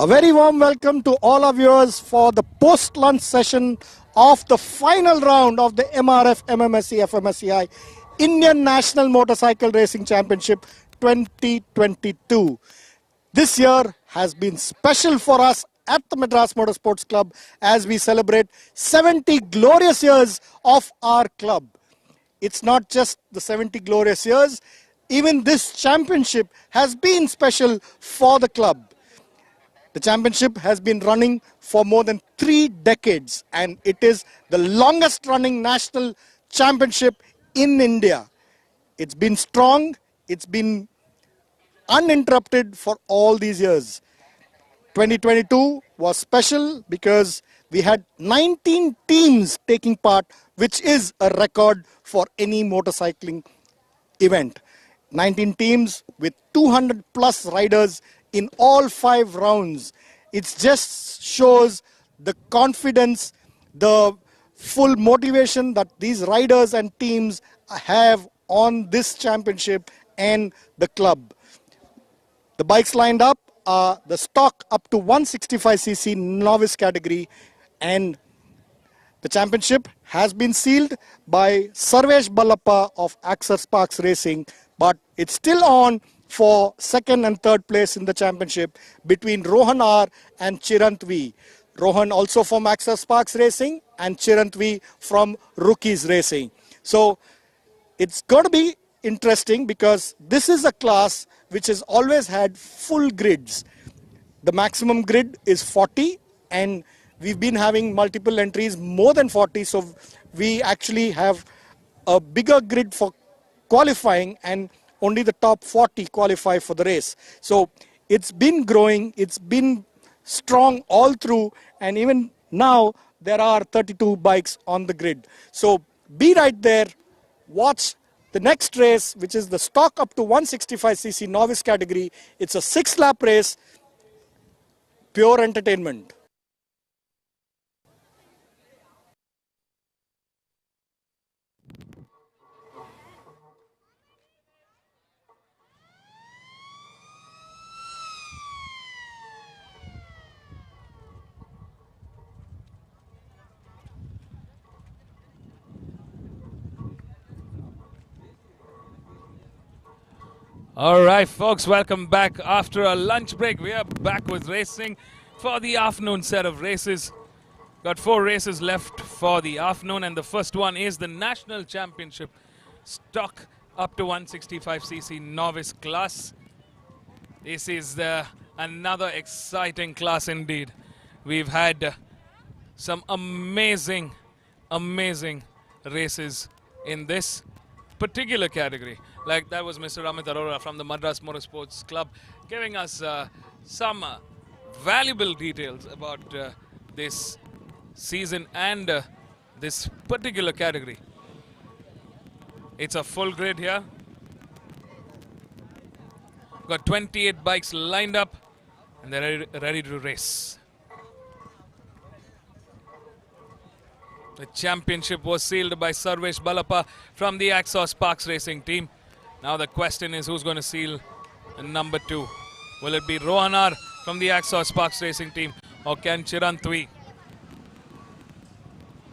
A very warm welcome to all our viewers for the post-lunch session of the final round of the MRF MMSC fmsci Indian National Motorcycle Racing Championship 2022. This year has been special for us at the Madras Motorsports Club as we celebrate 70 glorious years of our club. It's not just the 70 glorious years, even this championship has been special for the club. The championship has been running for more than 3 decades and it is the longest running national championship in India. It's been strong, it's been uninterrupted for all these years. 2022 was special because we had 19 teams taking part, which is a record for any motorcycling event. 19 teams with 200 plus riders in all 5 rounds. It just shows the confidence, the full motivation that these riders and teams have on this championship and the club. The bikes lined up are the stock up to 165cc novice category, and the championship has been sealed by Sarvesh Ballappa of Axar Sparks Racing, but it's still on for second and third place in the championship between Rohan R and Chirant V. Rohan also from Axar Sparks Racing and Chirant V from Rookies Racing. So it's going to be interesting because this is a class which has always had full grids. The maximum grid is 40 and we've been having multiple entries more than 40, so we actually have a bigger grid for qualifying and only the top 40 qualify for the race. So it's been growing, it's been strong all through, and even now there are 32 bikes on the grid. So be right there, watch the next race, which is the stock up to 165cc novice category. It's a 6-lap race, pure entertainment. All right, folks, welcome back. After a lunch break, we are back with racing for the afternoon set of races. Got 4 races left for the afternoon, and the first one is the National Championship stock up to 165cc novice class. This is another exciting class indeed. We've had some amazing races in this particular category. Like that was Mr. Amit Arora from the Madras Motorsports Club giving us some valuable details about this season and this particular category. It's a full grid here. Got 28 bikes lined up and they're ready to race. The championship was sealed by Sarvesh Ballappa from the Axar Sparks Racing team. Now the question is who's going to seal number 2. Will it be Rohan R from the Axar Sparks Racing team, or can Chirant V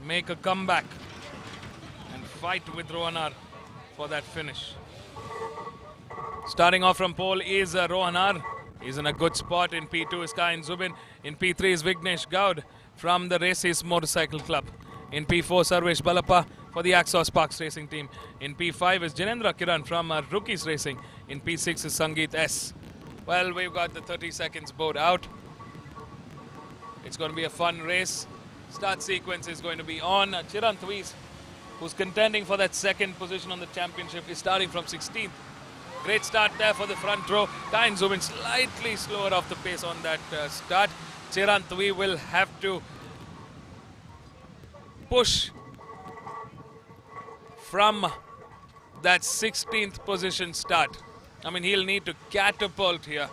make a comeback and fight with Rohan R for that finish? Starting off from pole is Rohan R. He's in a good spot. In P2 is Kain Zubin. In P3 is Vignesh Gaud from the Races Motorcycle Club. In P4, Sarvesh Ballappa for the Axar Sparks Racing team. In P5 is Janendra Kiran from Rookies Racing. In P6 is Sangeet S. Well, we've got the 30 seconds board out. It's going to be a fun race. Start sequence is going to be on. Chirant V, who's contending for that second position on the championship, is starting from 16th. Great start there for the front row. Kain Zubin slightly slower off the pace on that start. Chirant V will have to push from that 16th position start. I mean, he'll need to catapult here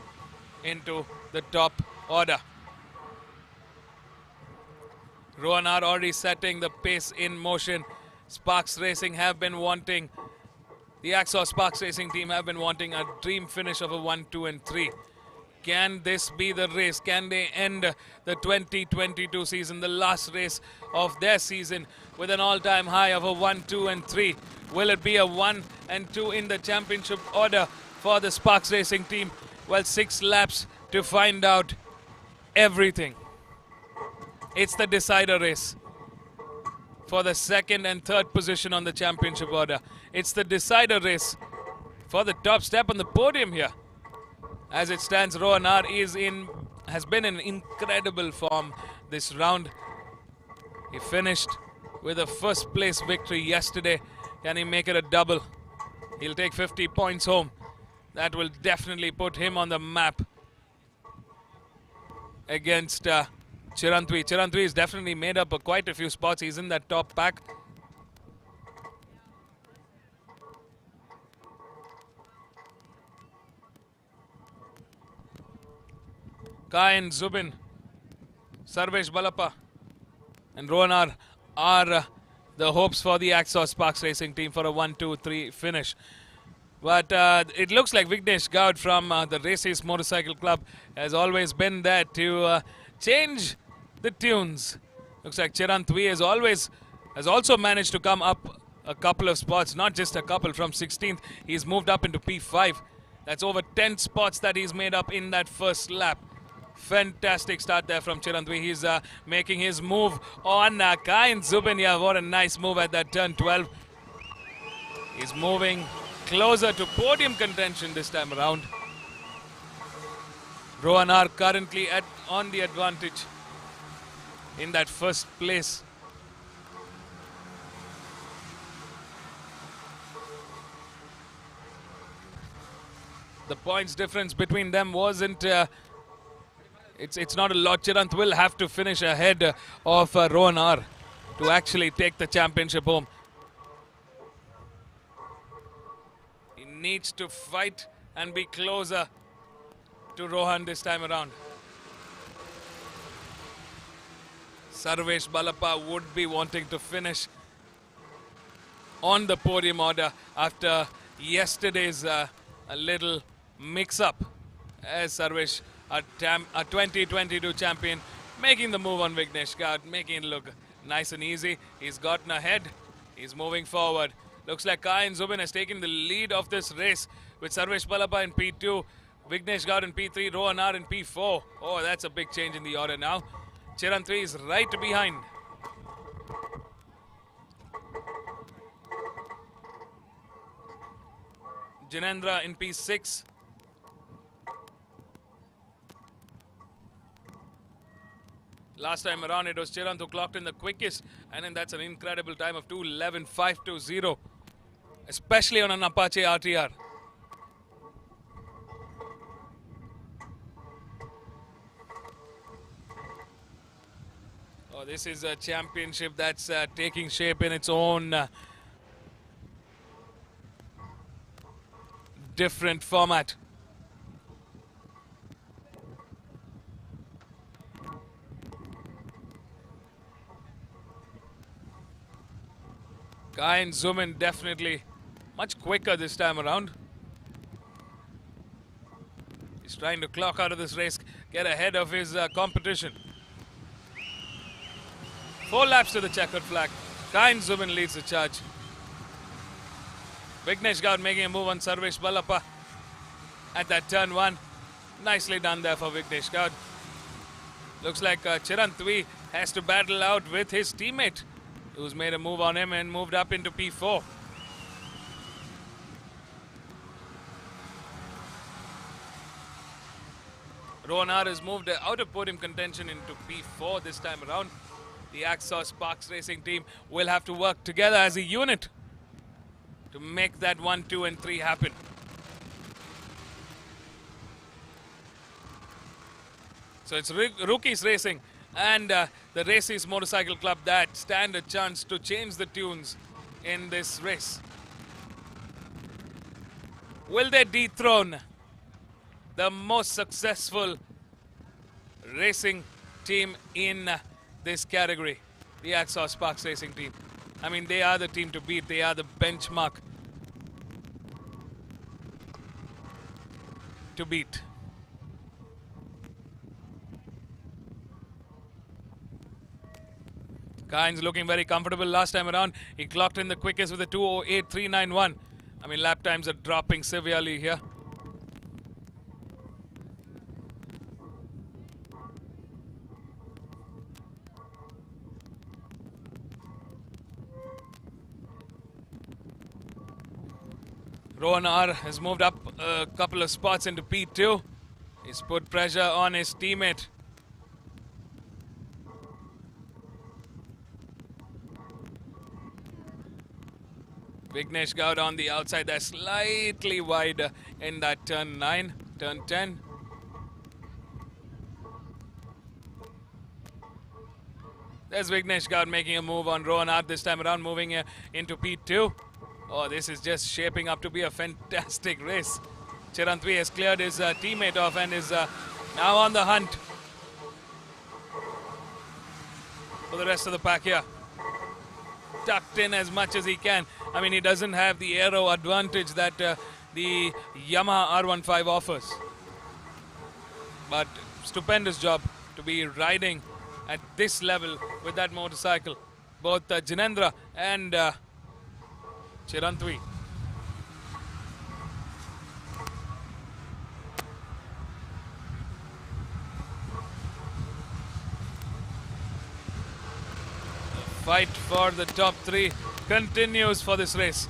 into the top order. Rohan R already setting the pace in motion. Sparks Racing have been wanting, the Axar Sparks Racing team have been wanting a dream finish of a 1, 2 and 3. Can this be the race? Can they end the 2022 season, the last race of their season, with an all-time high of a 1, 2 and 3? Will it be a 1 and 2 in the championship order for the Sparks Racing team? Well, 6 laps to find out everything. It's the decider race for the 2nd and 3rd position on the championship order. It's the decider race for the top step on the podium here. As it stands, Rohan R has been in incredible form this round. He finished with a first place victory yesterday. Can he make it a double? He'll take 50 points home. That will definitely put him on the map against Chirantwi. Chirantwi has definitely made up quite a few spots. He's in that top pack. Kayan, Zubin, Sarvesh Balappa and Rohan R are the hopes for the Axos Sparks Racing team for a 1-2-3 finish. But it looks like Vignesh Gaud from the Races Motorcycle Club has always been there to change the tunes. Looks like Chirantwi has also managed to come up a couple of spots, not just a couple. From 16th, he's moved up into P5. That's over 10 spots that he's made up in that first lap. Fantastic start there from Chirantwi. He's making his move on Kayan Zubin. Yeah, what a nice move at that turn 12. He's moving closer to podium contention this time around. Rohan R currently on the advantage in that first place. The points difference between them wasn't... It's not a lot. Chirant will have to finish ahead of Rohan R to actually take the championship home. He needs to fight and be closer to Rohan this time around. Sarvesh Balappa would be wanting to finish on the podium order after yesterday's a little mix-up, as Sarvesh, a 2022 champion, making the move on Vignesh Gaud, making it look nice and easy. He's gotten ahead. He's moving forward. Looks like Kayan Zubin has taken the lead of this race with Sarvesh Balappa in P2, Vignesh Gaud in P3, Rohan R in P4. Oh, that's a big change in the order now. Chirantwi is right behind. Jinendra in P6. Last time around, it was Chirant who clocked in the quickest, and then that's an incredible time of 2:11.520, especially on an Apache RTR. Oh, this is a championship that's taking shape in its own different format. Kayan Zubin definitely much quicker this time around. He's trying to clock out of this race, get ahead of his competition. 4 laps to the checkered flag. Kayan Zubin leads the charge. Vignesh Gaud making a move on Sarvesh Balappa at that turn 1. Nicely done there for Vignesh Gaud. Looks like Chirantwi has to battle out with his teammate, who's made a move on him and moved up into P4. Rohan R has moved out of podium contention into P4 this time around. The Axos Sparks Racing team will have to work together as a unit to make that 1, 2 and 3 happen. So it's rookies racing and the Races Motorcycle Club that stand a chance to change the tunes in this race. Will they dethrone the most successful racing team in this category, the Axos Sparks Racing team? I mean, they are the team to beat. They are the benchmark to beat. Kain's looking very comfortable last time around. He clocked in the quickest with a 2:08.391. I mean, lap times are dropping severely here. Rohan R has moved up a couple of spots into P2. He's put pressure on his teammate. Vignesh Gowda on the outside there, slightly wider in that turn 9, turn 10. There's Vignesh Gowda making a move on Rohan R this time around, moving into P2. Oh, this is just shaping up to be a fantastic race. Chirantvi has cleared his teammate off and is now on the hunt for the rest of the pack here. Tucked in as much as he can. I mean, he doesn't have the aero advantage that the Yamaha R15 offers. But stupendous job to be riding at this level with that motorcycle. Both Jinendra and Chirantvi. Fight for the top 3 continues for this race.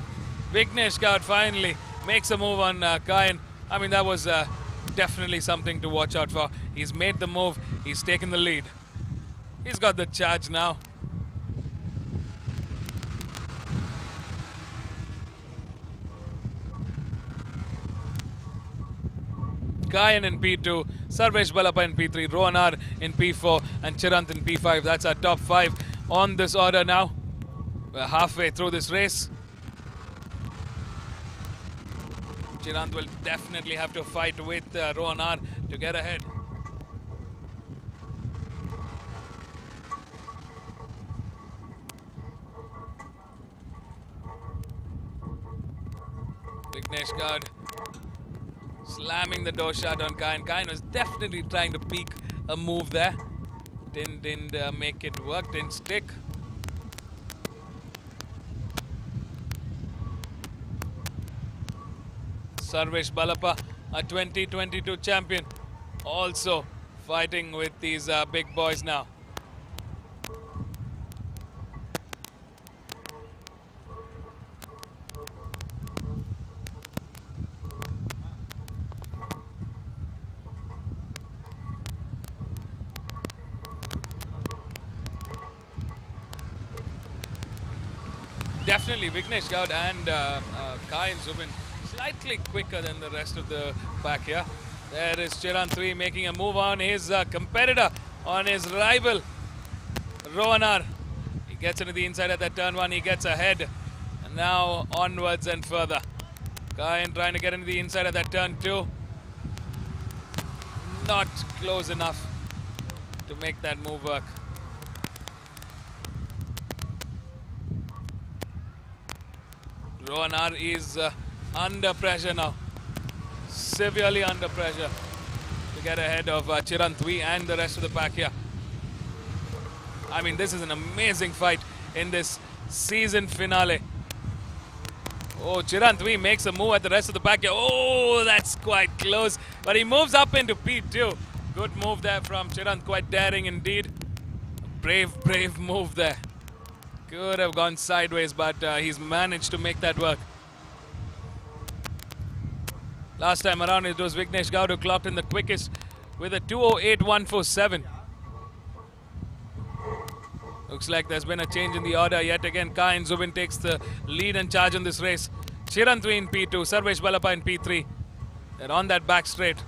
Vignesh Gowda finally makes a move on Kain. I mean, that was definitely something to watch out for. He's made the move. He's taken the lead. He's got the charge now. Kain in P2, Sarvesh Balappa in P3, Rohan R in P4 and Chirant in P5. That's our top 5 on this order now. We're halfway through this race. Chirant will definitely have to fight with Rohan R to get ahead. Vignesh Gowda slamming the door shut on Kain. Kain was definitely trying to peek a move there. Didn't make it work, didn't stick. Sarvesh Balappa, a 2022 champion, also fighting with these big boys now. Definitely Vignesh Gowda and Kain Zubin slightly quicker than the rest of the pack here. There is Chirantvi making a move on his competitor, on his rival, Rohan R. He gets into the inside at that turn 1, he gets ahead. And now onwards and further. Kain trying to get into the inside at that turn 2. Not close enough to make that move work. Rohan R is under pressure now, severely under pressure to get ahead of Chirantvi and the rest of the pack here. I mean, this is an amazing fight in this season finale. Oh, Chirantvi makes a move at the rest of the pack here. Oh, that's quite close, but he moves up into P2. Good move there from Chirant, quite daring indeed. Brave move there. Could have gone sideways, but he's managed to make that work. Last time around, it was Vignesh Gowda who clocked in the quickest with a 2:08.147. Looks like there's been a change in the order yet again. Kain Zubin takes the lead and charge on this race. Chirantvi in P2, Sarvesh Balappa in P3. They're on that back straight.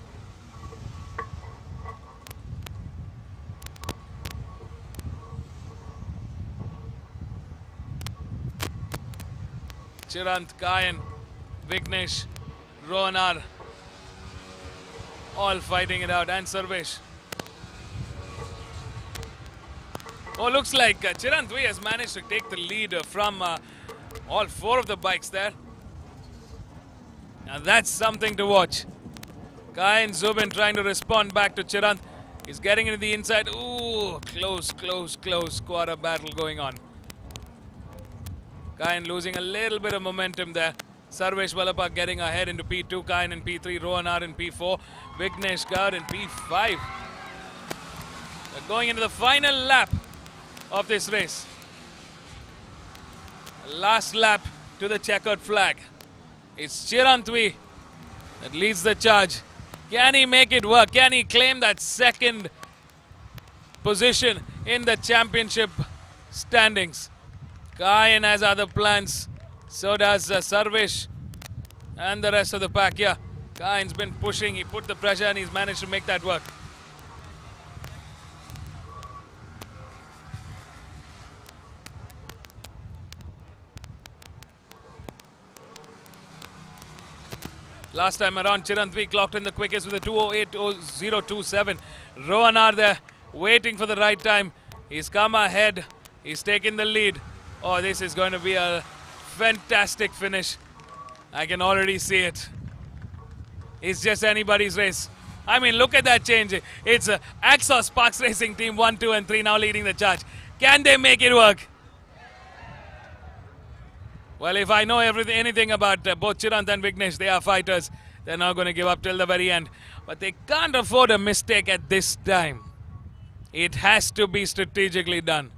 Chirant, Kain, Vignesh, Rohan R, all fighting it out, and Sarvesh. Oh, looks like Chirantvi has managed to take the lead from all 4 of the bikes there. Now that's something to watch. Kain Zubin trying to respond back to Chirant. He's getting into the inside. Ooh, close quarter battle going on. Kayan losing a little bit of momentum there. Sarvesh Vallapha getting ahead into P2, Kayan in P3, Rohanar in P4, Vignesh Gaur in P5. They're going into the final lap of this race. Last lap to the checkered flag. It's Chirantwi that leads the charge. Can he make it work? Can he claim that second position in the championship standings? Kayan has other plans. So does Sarvesh and the rest of the pack. Yeah, Kayan's been pushing. He put the pressure and he's managed to make that work. Last time around, Chirantwi clocked in the quickest with a 2:08.027. Rohanar there, waiting for the right time. He's come ahead. He's taken the lead. Oh, this is going to be a fantastic finish. I can already see it. It's just anybody's race. I mean, look at that change. It's Axos Sparks Racing Team 1, 2 and 3 now leading the charge. Can they make it work? Well, if I know anything about both Chirant and Vignesh, they are fighters. They're not going to give up till the very end. But they can't afford a mistake at this time. It has to be strategically done.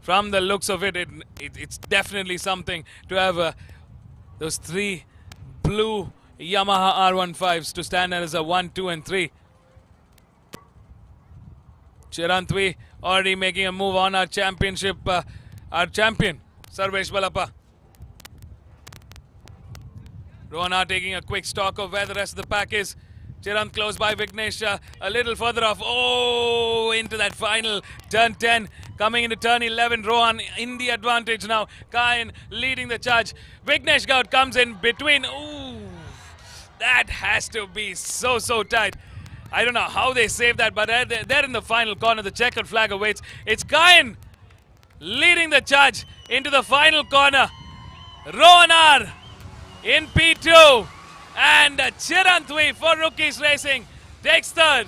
From the looks of it, it's definitely something to have those 3 blue Yamaha R15s to stand as a 1, 2 and 3. Chirantwi already making a move on our championship, our champion, Sarvesh Vallapha. Rohanar taking a quick stock of where the rest of the pack is. Chirant close by, Vignesh a little further off. Oh, into that final turn 10. Coming into turn 11, Rohan in the advantage now. Kayan leading the charge. Vignesh Gaur comes in between. Ooh, that has to be so tight. I don't know how they saved that, but they're in the final corner. The checkered flag awaits. It's Kayan leading the charge into the final corner. Rohanar in P2. And Chirantwi for Rookies Racing takes third.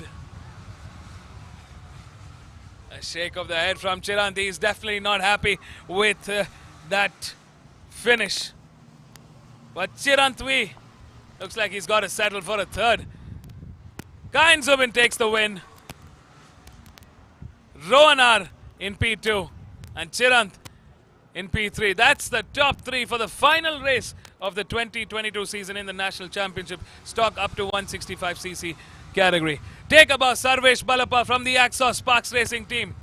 A shake of the head from Chirant. He's definitely not happy with that finish. But Chirantwi looks like he's got to settle for a third. Kayan Zubin takes the win. Rohanar in P2 and Chirant in P3. That's the top 3 for the final race of the 2022 season in the National Championship. Stock up to 165cc category. Take about Sarvesh Vallapha from the Axos Sparks Racing Team.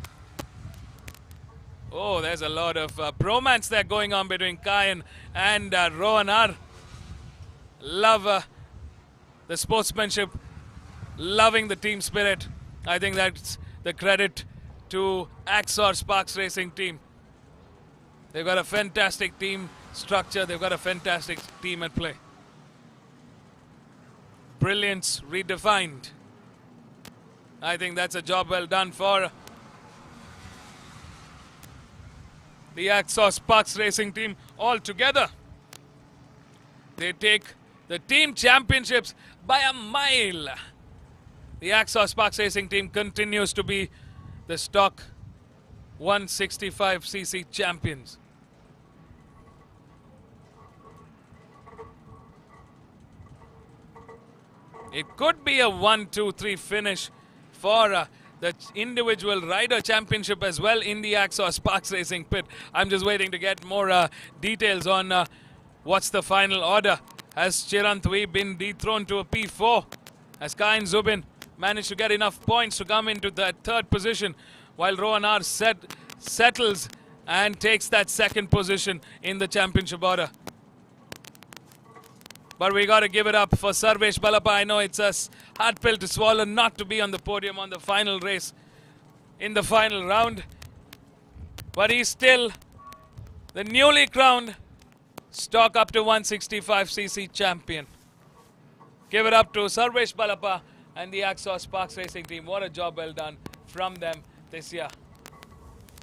Oh, there's a lot of bromance there going on between Kayan and Rohanar. Love the sportsmanship, loving the team spirit. I think that's the credit to Axos Sparks Racing Team. They've got a fantastic team structure. They've got a fantastic team at play. Brilliance redefined. I think that's a job well done for the Axos Sparks Racing Team altogether. They take the team championships by a mile. The Axos Sparks Racing Team continues to be the stock 165cc champions. It could be a 1-2-3 finish for the individual rider championship as well in the Axos Sparks Racing pit. I'm just waiting to get more details on what's the final order. Has Chirantwi been dethroned to a P4? Has Kayan Zubin managed to get enough points to come into that third position, while Rohanar settles and takes that second position in the championship order? But we got to give it up for Sarvesh Vallapha. I know it's a hard pill to swallow not to be on the podium on the final race in the final round. But he's still the newly crowned stock up to 165cc champion. Give it up to Sarvesh Vallapha and the Axos Sparks Racing Team. What a job well done from them this year.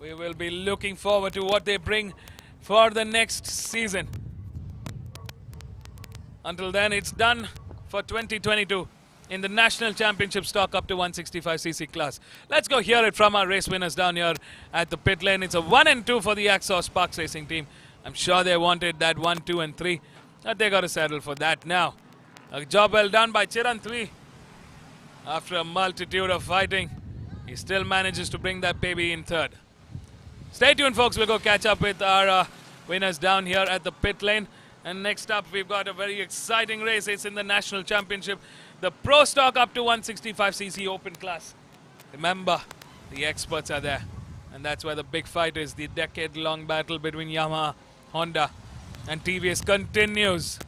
We will be looking forward to what they bring for the next season. Until then, it's done for 2022. in the National Championship stock up to 165cc class. Let's go hear it from our race winners down here at the pit lane. It's a 1 and 2 for the Axos Sparks Racing team. I'm sure they wanted that 1, 2 and 3, but they got to settle for that now. A job well done by Chirantvi. After a multitude of fighting, he still manages to bring that baby in third. Stay tuned, folks. We'll go catch up with our winners down here at the pit lane. And next up, we've got a very exciting race. It's in the National Championship, the Pro Stock up to 165cc open class. Remember, the experts are there. And that's where the big fight is. The decade-long battle between Yamaha, Honda and TVS continues.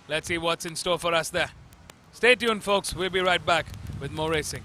Let's see what's in store for us there. Stay tuned, folks. We'll be right back with more racing.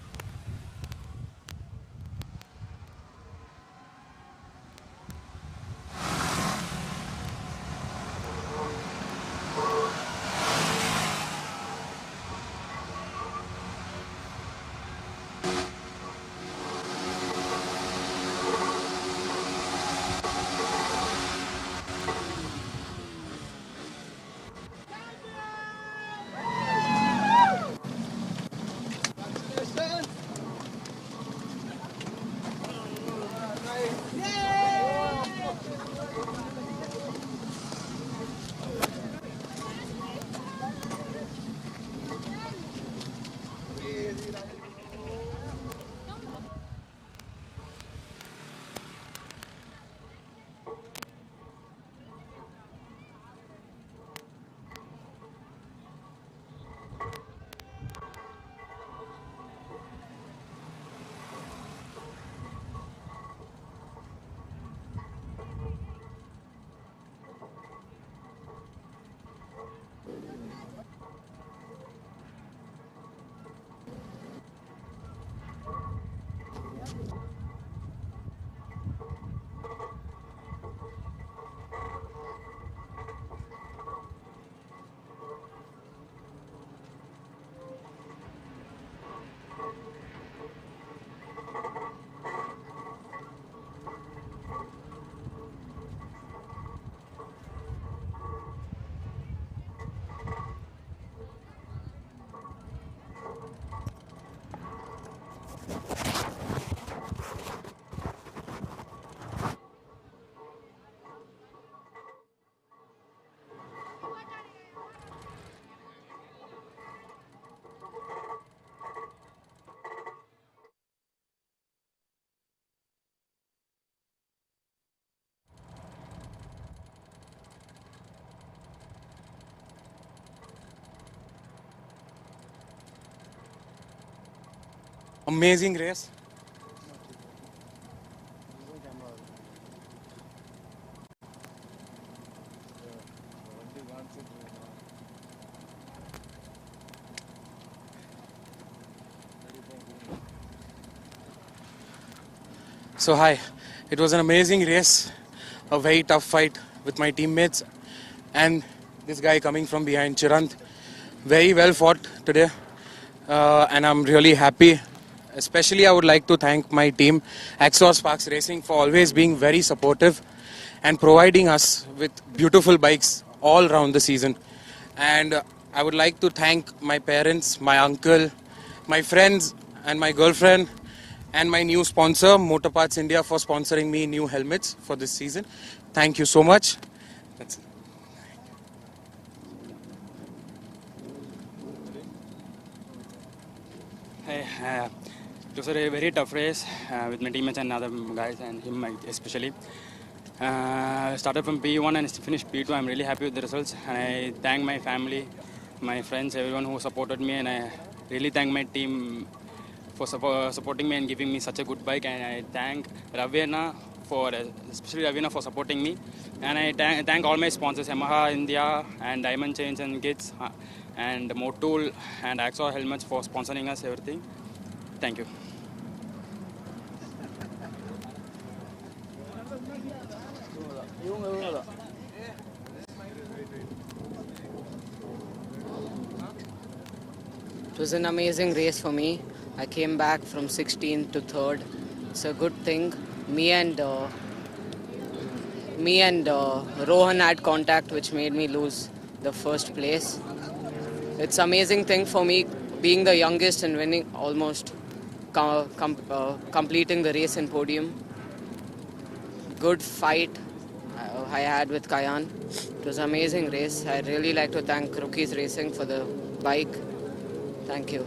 Amazing race. So hi, it was an amazing race, a very tough fight with my teammates and this guy coming from behind, Chirant. Very well fought today and I'm really happy. Especially I would like to thank my team, Axos Sparks Racing, for always being very supportive and providing us with beautiful bikes all around the season. And I would like to thank my parents, my uncle, my friends and my girlfriend and my new sponsor, Motor Parts India, for sponsoring me new helmets for this season. Thank you so much. That's it. Hey, it was a very tough race with my teammates and other guys and him especially. I started from P1 and finished P2. I'm really happy with the results and I thank my family, my friends, everyone who supported me, and I really thank my team for supporting me and giving me such a good bike, and I thank Ravina especially Ravina for supporting me, and I thank all my sponsors, Yamaha India and Diamond Chains and Kits and Motul and Axo Helmets for sponsoring us everything. Thank you. It was an amazing race for me. I came back from 16th to 3rd. It's a good thing. Me and Rohan had contact, which made me lose the first place. It's amazing thing for me being the youngest and winning almost completing the race in podium. Good fight I had with Kayan. It was an amazing race. I'd really like to thank Rookies Racing for the bike. Thank you.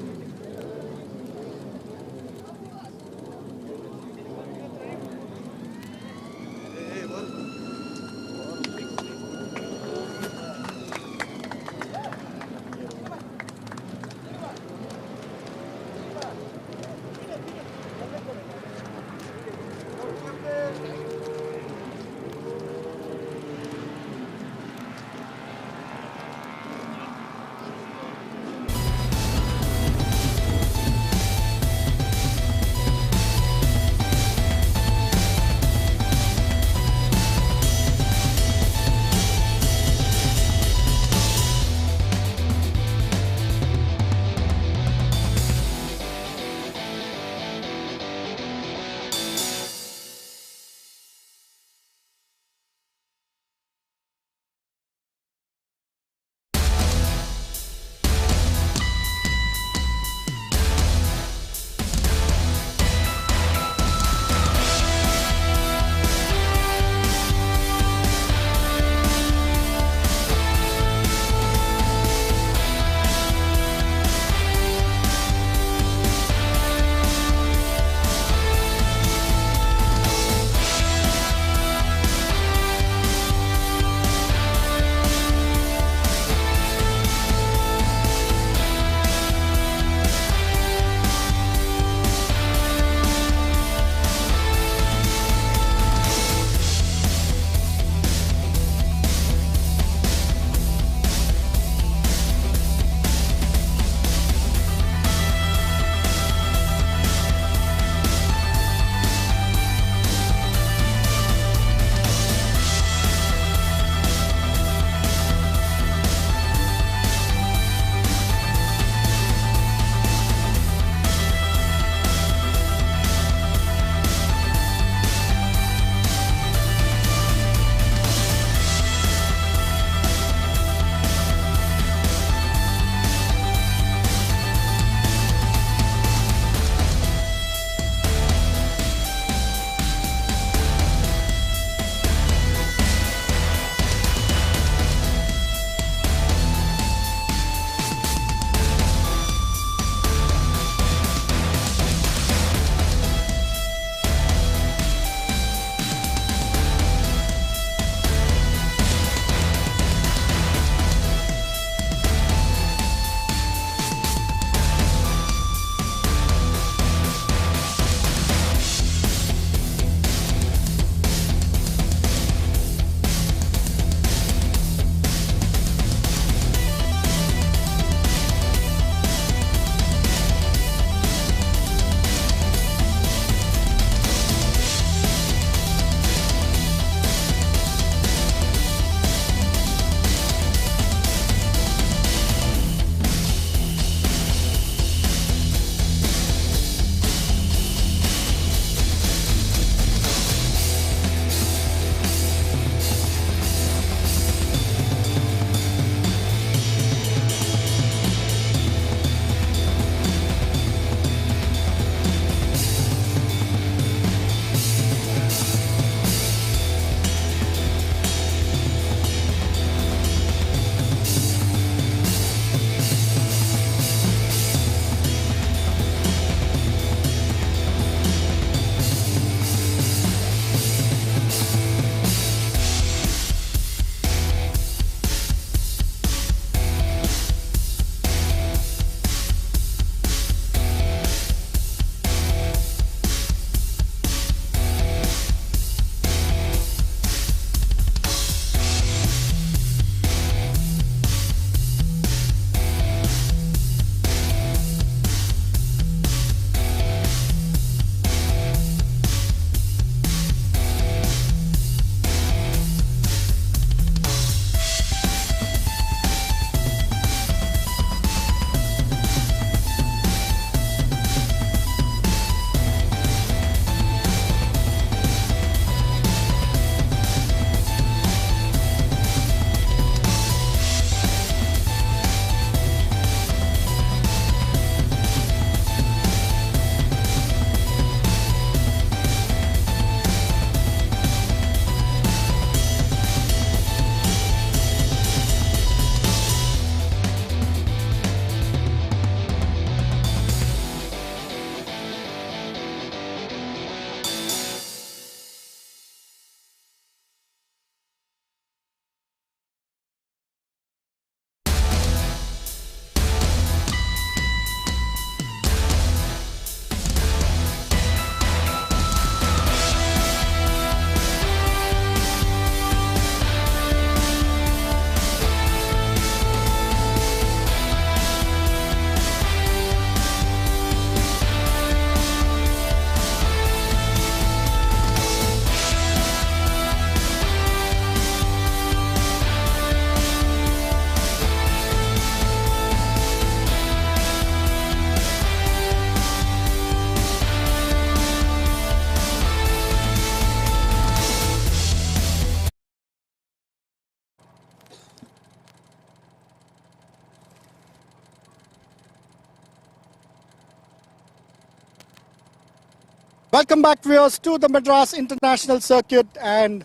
Welcome back, viewers, to the Madras International Circuit, and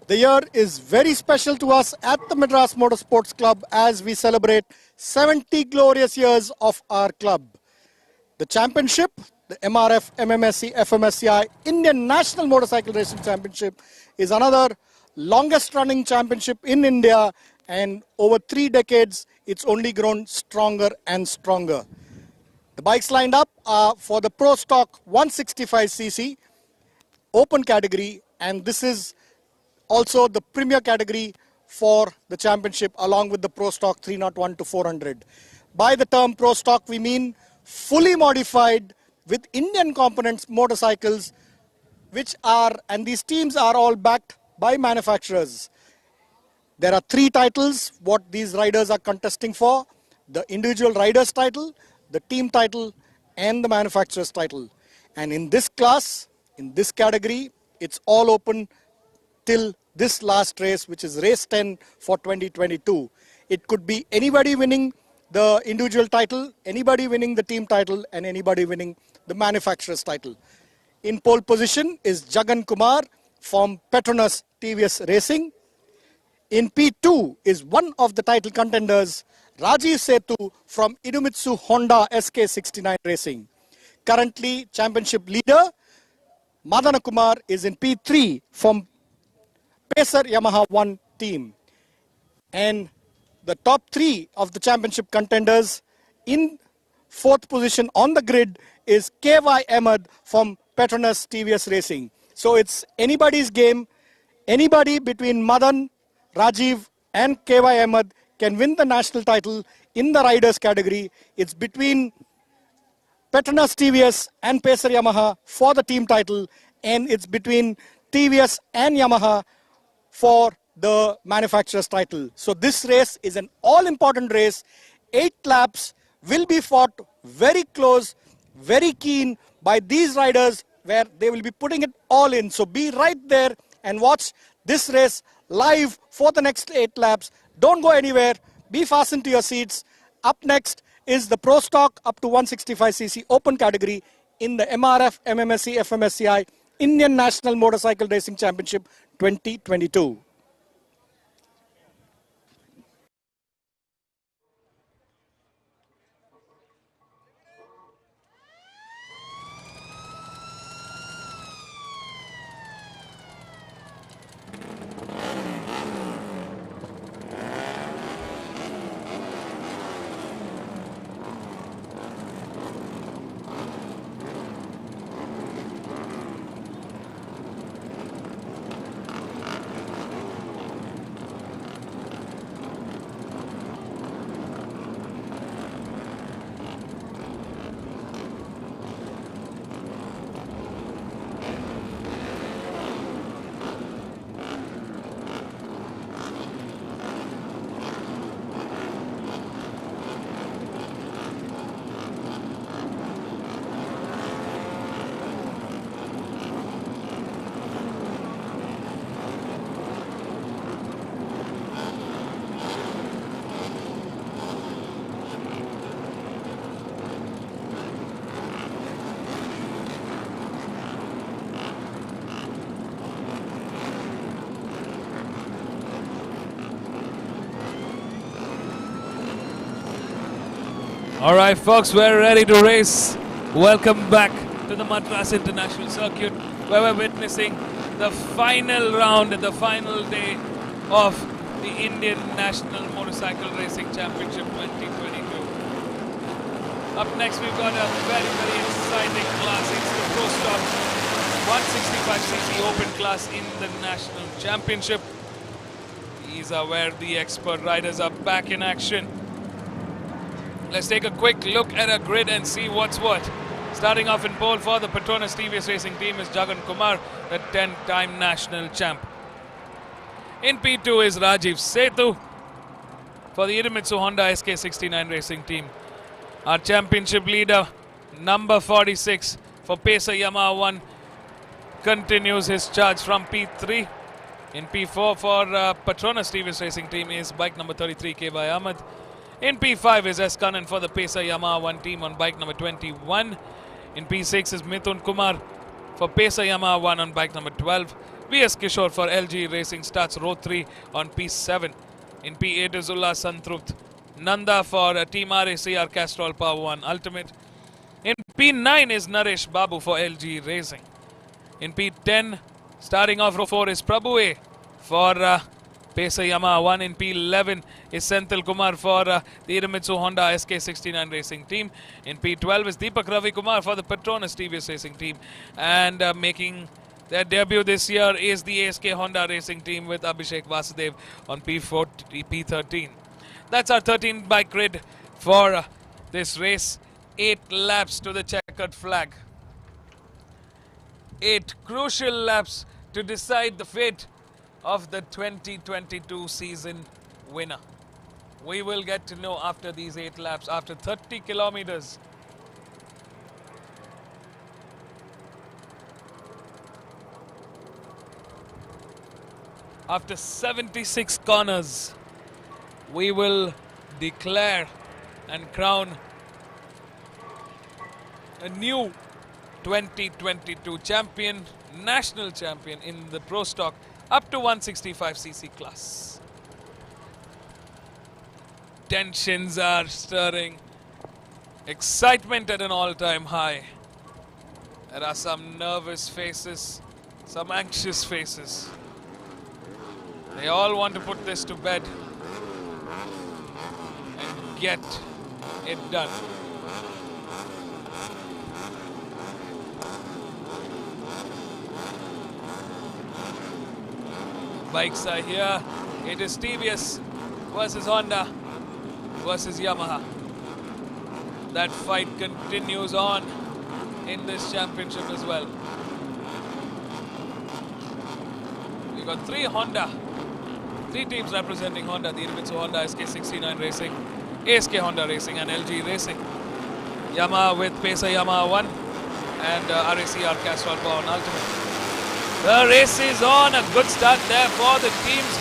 the year is very special to us at the Madras Motorsports Club as we celebrate 70 glorious years of our club. The championship, the MRF MMSC fmsci Indian National Motorcycle Racing Championship, is another longest running championship in India, and over 3 decades it's only grown stronger and stronger. The bikes lined up are for the Pro Stock 165cc open category, and this is also the premier category for the championship along with the Pro Stock 301 to 400. By the term Pro Stock, we mean fully modified with Indian components motorcycles, and these teams are all backed by manufacturers. There are 3 titles what these riders are contesting for: the individual riders title, the team title, and the manufacturer's title. And in this class, in this category, it's all open till this last race, which is race 10 for 2022. It could be anybody winning the individual title, anybody winning the team title, and anybody winning the manufacturer's title. In pole position is Jagan Kumar from Petronas TVS Racing. In P2 is one of the title contenders, Rajiv Setu from Idemitsu Honda SK69 Racing. Currently championship leader Madana Kumar is in P3 from Pacer Yamaha 1 team. And the top 3 of the championship contenders in 4th position on the grid is KY Ahmed from Petronas TVS Racing. So it's anybody's game. Anybody between Madan, Rajiv and KY Ahmed can win the national title in the riders category. It's between Petronas TVS and Pacer Yamaha for the team title, and it's between TVS and Yamaha for the manufacturer's title. So this race is an all-important race. 8 laps will be fought very close, very keen by these riders, where they will be putting it all in. So be right there and watch this race live for the next 8 laps. Don't go anywhere. Be fastened to your seats. Up next is the Pro Stock up to 165cc open category in the MRF MMSC fmsci Indian National Motorcycle Racing Championship 2022. All right, folks, we're ready to race. Welcome back to the Madras International Circuit, where we're witnessing the final round, the final day of the Indian National Motorcycle Racing Championship 2022. Up next, we've got a very, very exciting class. It's the Pro Stock 165cc open class in the National Championship. These are where the expert riders are back in action. Let's take a quick look at a grid and see what's what. Starting off in pole for the Petronas TVS Racing team is Jagan Kumar, the 10-time national champ. In P2 is Rajiv Setu for the Idemitsu Honda SK69 Racing team. Our championship leader, number 46 for Pacer Yamaha 1, continues his charge from P3. In P4 for Petronas TVS Racing team is bike number 33, KY Ahmed. In P5 is S. Kannan for the Pacer Yamaha 1 team on bike number 21. In P6 is Mithun Kumar for Pacer Yamaha 1 on bike number 12. VS Kishore for LG Racing starts row 3 on P7. In P8 is Ullah Santrupt. Nanda for Team RACR Castrol Power 1 Ultimate. In P9 is Naresh Babu for LG Racing. In P10, starting off row 4 is Prabhu A for Pacer Yamaha 1. In P11 is Senthil Kumar for the Idemitsu Honda SK69 Racing Team. In P12 is Deepak Ravi Kumar for the Petronas TVS Racing Team. And making their debut this year is the ASK Honda Racing Team with Abhishek Vasudev on P13. That's our 13 bike grid for this race. 8 laps to the checkered flag. 8 crucial laps to decide the fate of the 2022 season winner. We will get to know after these 8 laps, after 30 kilometers. After 76 corners, we will declare and crown a new 2022 champion, national champion in the Pro Stock up to 165cc class. Tensions are stirring, excitement at an all-time high. There are some nervous faces, some anxious faces. They all want to put this to bed and get it done. Bikes are here. It is TVS versus Honda versus Yamaha. That fight continues on in this championship as well. We got 3 teams representing Honda, the Idemitsu Honda SK69 Racing, ASK Honda Racing and LG Racing. Yamaha with Pacer Yamaha 1 and RACR Castrol Power Ultimate. The race is on. A good start there for the teams.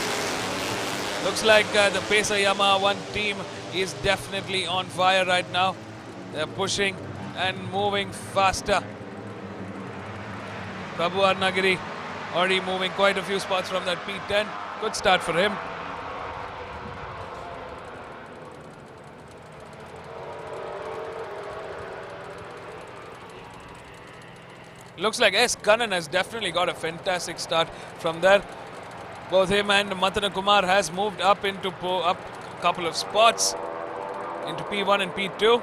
Looks like the Pacer Yamaha 1 team is definitely on fire right now. They're pushing and moving faster. Prabhu Arnagiri already moving quite a few spots from that P10. Good start for him. Looks like S. Kannan has definitely got a fantastic start from there. Both him and Matana Kumar has moved up into a couple of spots into P1 and P2.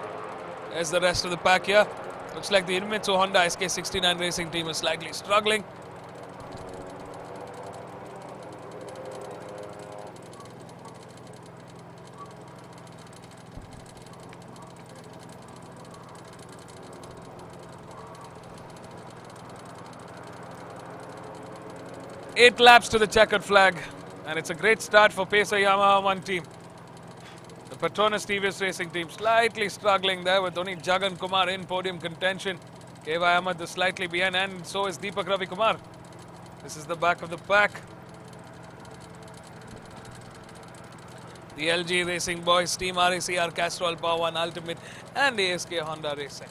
There's the rest of the pack here. Looks like the Idemitsu Honda SK69 Racing Team is slightly struggling. Eight laps to the checkered flag, and it's a great start for Pacer Yamaha 1 team. The Petronas TVS Racing Team slightly struggling there with only Jagan Kumar in podium contention. KY Ahmed is slightly behind, and so is Deepak Ravi Kumar. This is the back of the pack. The LG Racing Boys, Team RACR Castrol Power 1 Ultimate and ASK Honda Racing.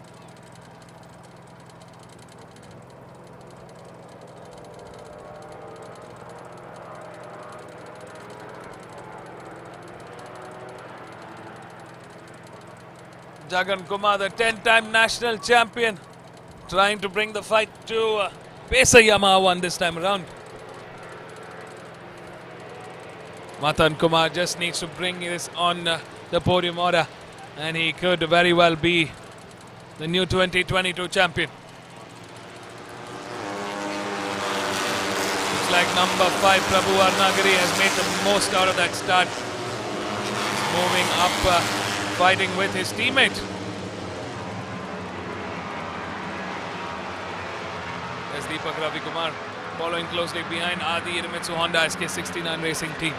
Jagan Kumar, the 10-time national champion, trying to bring the fight to Pacer Yamaha 1 this time around. Matan Kumar just needs to bring this on the podium order, and he could very well be the new 2022 champion. Looks like number 5, Prabhu Arnagiri, has made the most out of that start. Moving up, fighting with his teammate. There's Deepak Ravi Kumar following closely behind Adi Idemitsu Honda SK69 Racing Team.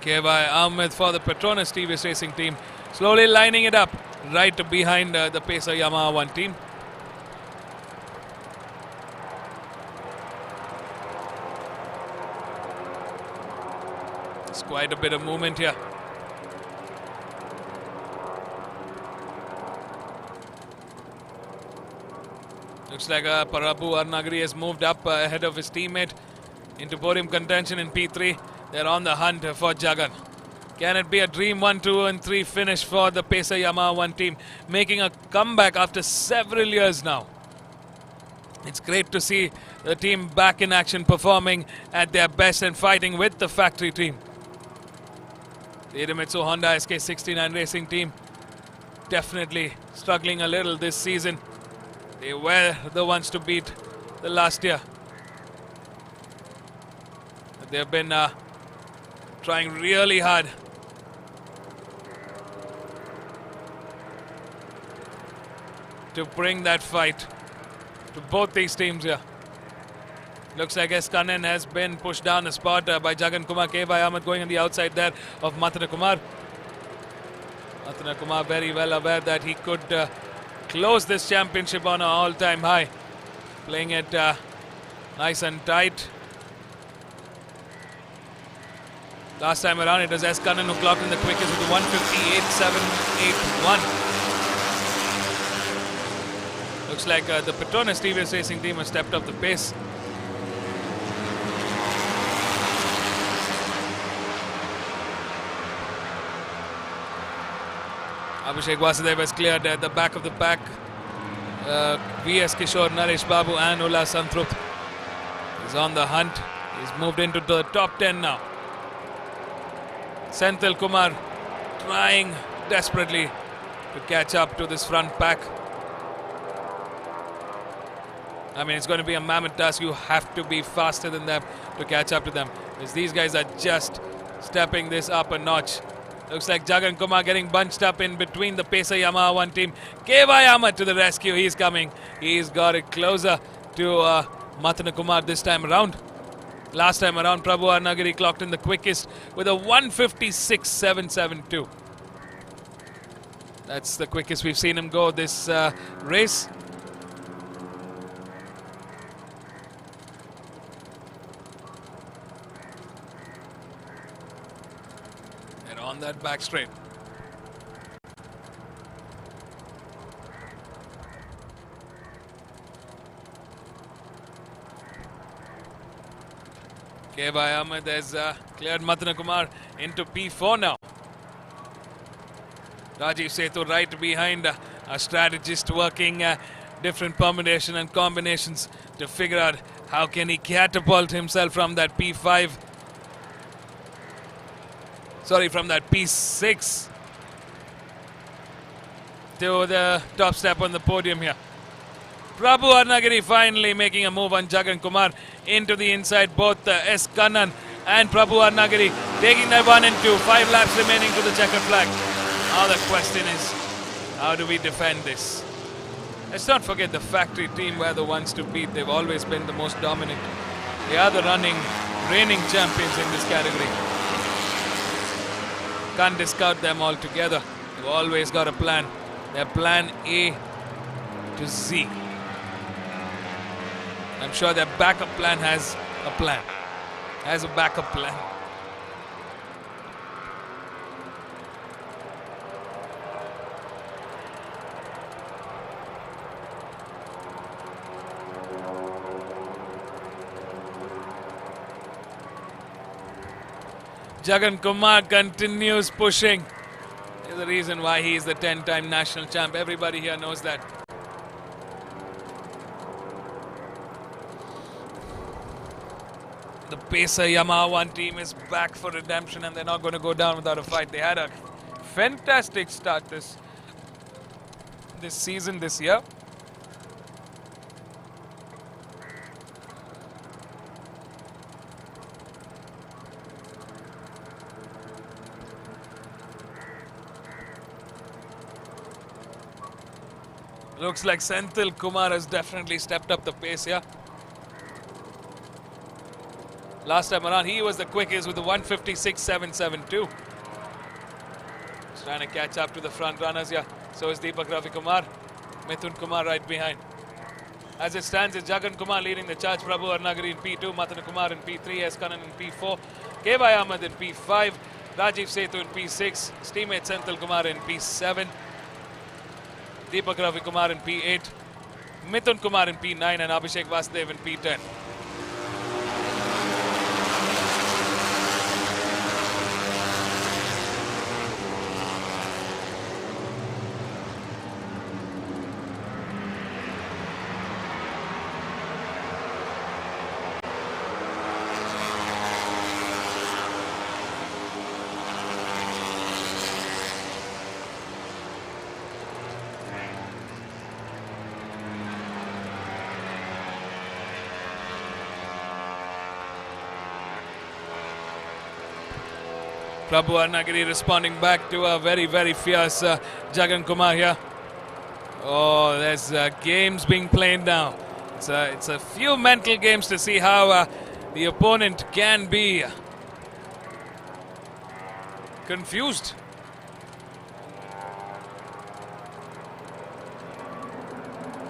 KY Ahmed for the Petronas TVS Racing Team, slowly lining it up right behind the Pacer Yamaha 1 team. Quite a bit of movement here. Looks like Prabhu Arnagiri has moved up ahead of his teammate into podium contention in P3. They're on the hunt for Jagan. Can it be a dream 1, 2 and 3 finish for the Pesa Yamaha 1 team, making a comeback after several years now? It's great to see the team back in action, performing at their best and fighting with the factory team. The Idemitsu Honda SK69 racing team definitely struggling a little this season. They were the ones to beat the last year. But they've been trying really hard to bring that fight to both these teams here. Looks like S. Kannan has been pushed down a spot by Jagan Kumar. K.Y. Ahmed going on the outside there of Matana Kumar. Matana Kumar very well aware that he could close this championship on an all-time high. Playing it nice and tight. Last time around it was S. Kannan who clocked in the quickest with the 158.781. Looks like the Petronas TVS racing team has stepped up the pace. Abhishek Vasudev has cleared at the back of the pack. V.S. Kishore, Naresh Babu and Ullas Santrup is on the hunt. He's moved into the top 10 now. Senthil Kumar trying desperately to catch up to this front pack. I mean, it's going to be a mammoth task. You have to be faster than them to catch up to them, because these guys are just stepping this up a notch. Looks like Jagan Kumar getting bunched up in between the Pesa Yamaha 1 team. K.Y. Ahmed to the rescue. He's coming. He's got it closer to Matana Kumar this time around. Last time around, Prabhu Arnagiri clocked in the quickest with a 156.772. That's the quickest we've seen him go this race. And on that back straight. K.Y. Ahmed has cleared Matana Kumar into P4 now. Rajiv Setu right behind, a strategist working different permutation and combinations to figure out how can he catapult himself from that P5. Sorry, from that P6 to the top step on the podium here. Prabhu Arnagiri finally making a move on Jagan Kumar into the inside. Both S. Kannan and Prabhu Arnagiri taking that 1 and 2. 5 laps remaining to the checkered flag. Now the question is, how do we defend this? Let's not forget the factory team were the ones to beat. They've always been the most dominant. They are the reigning champions in this category. Can't discount them altogether. They've always got a plan. Their plan A to Z. I'm sure their backup plan has a plan. Has a backup plan. Jagan Kumar continues pushing. There's a reason why he is the 10-time national champ. Everybody here knows that. The Pesa Yamaha 1 team is back for redemption, and they're not going to go down without a fight. They had a fantastic start this season, this year. Looks like Senthil Kumar has definitely stepped up the pace here. Last time around, he was the quickest with the 156.772. He's trying to catch up to the front runners here. So is Deepak Ravi Kumar. Mithun Kumar right behind. As it stands, it's Jagan Kumar leading the charge. Prabhu Arnagiri in P2, Matana Kumar in P3, S. Kannan in P4, K.Y. Ahmed in P5, Rajiv Setu in P6, his teammate Senthil Kumar in P7, Deepak Ravi Kumar in P8. Mithun Kumar in P9 and Abhishek Vasudev in P10. Prabhu Arnagiri responding back to a very, very fierce Jagan Kumar here. Oh, there's games being played now. It's a few mental games to see how the opponent can be confused.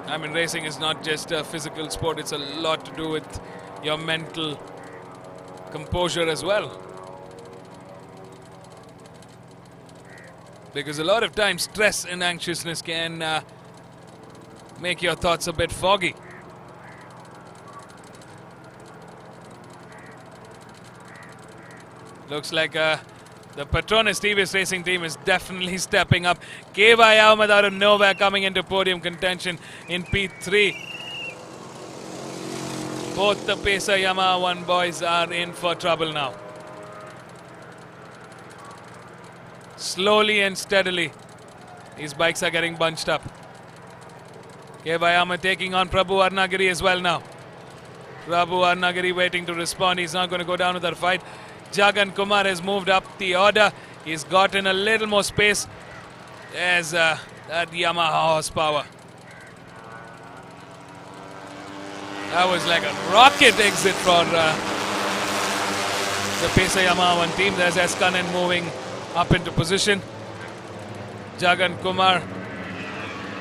I mean, racing is not just a physical sport. It's a lot to do with your mental composure as well. Because a lot of times stress and anxiousness can make your thoughts a bit foggy. Looks like the Petronas TVS Racing team is definitely stepping up. K.Y. Ahmed out of nowhere coming into podium contention in P3. Both the Pacer Yamaha 1 boys are in for trouble now. Slowly and steadily, these bikes are getting bunched up. K.Y. Ahmed taking on Prabhu Arnagiri as well now. Prabhu Arnagiri waiting to respond. He's not going to go down with that fight. Jagan Kumar has moved up the order. He's gotten a little more space. There's that Yamaha horsepower. That was like a rocket exit for the Pacer Yamaha 1 team. There's Eskanen moving up into position. Jagan Kumar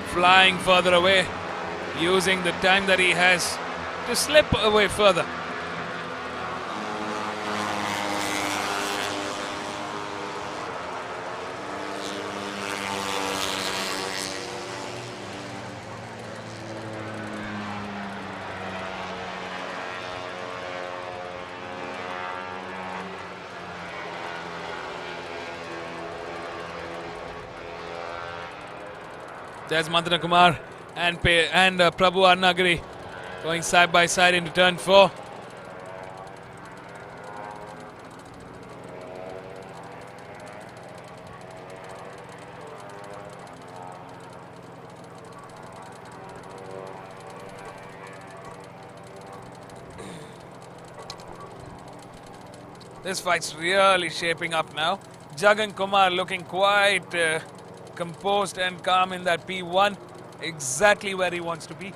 flying further away, using the time that he has to slip away further. There's Mandana Kumar and Prabhu Arnagiri going side by side into turn 4. This fight's really shaping up now. Jagan Kumar looking quite composed and calm in that P1, exactly where he wants to be.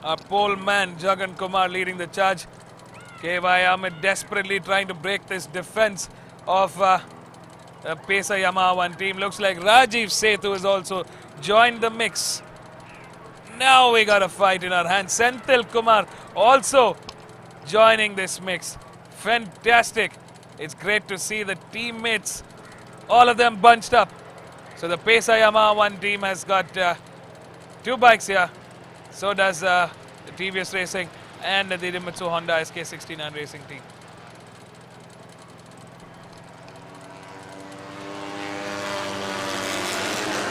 Our pole man Jagan Kumar leading the charge. K.Y. Ahmed desperately trying to break this defense of the Pacer Yamaha 1 team. Looks like Rajiv Sethu has also joined the mix. Now we got a fight in our hands. Senthil Kumar also joining this mix. Fantastic. It's great to see the teammates, all of them bunched up. So the Pacer Yamaha 1 team has got 2 bikes here. So does the TVS Racing and the Idemitsu Honda SK69 Racing team.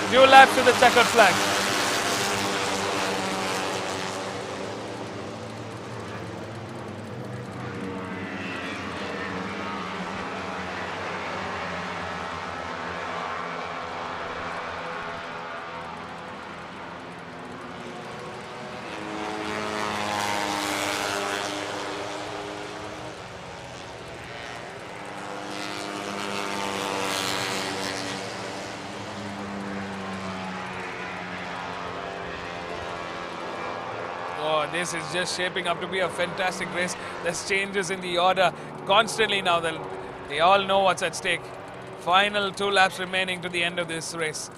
Few laps to the checkered flag. This is just shaping up to be a fantastic race. There's changes in the order constantly now. They all know what's at stake. Final 2 laps remaining to the end of this race.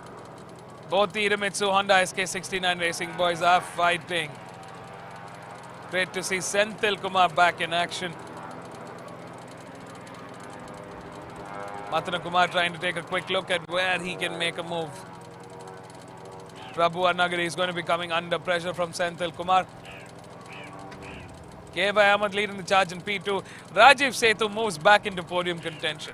Both the Idemitsu Honda SK69 Racing boys are fighting. Great to see Senthil Kumar back in action. Matana Kumar trying to take a quick look at where he can make a move. Prabhu Annagiri is going to be coming under pressure from Senthil Kumar. K.Y. Ahmed leading the charge in P2. Rajiv Setu moves back into podium contention.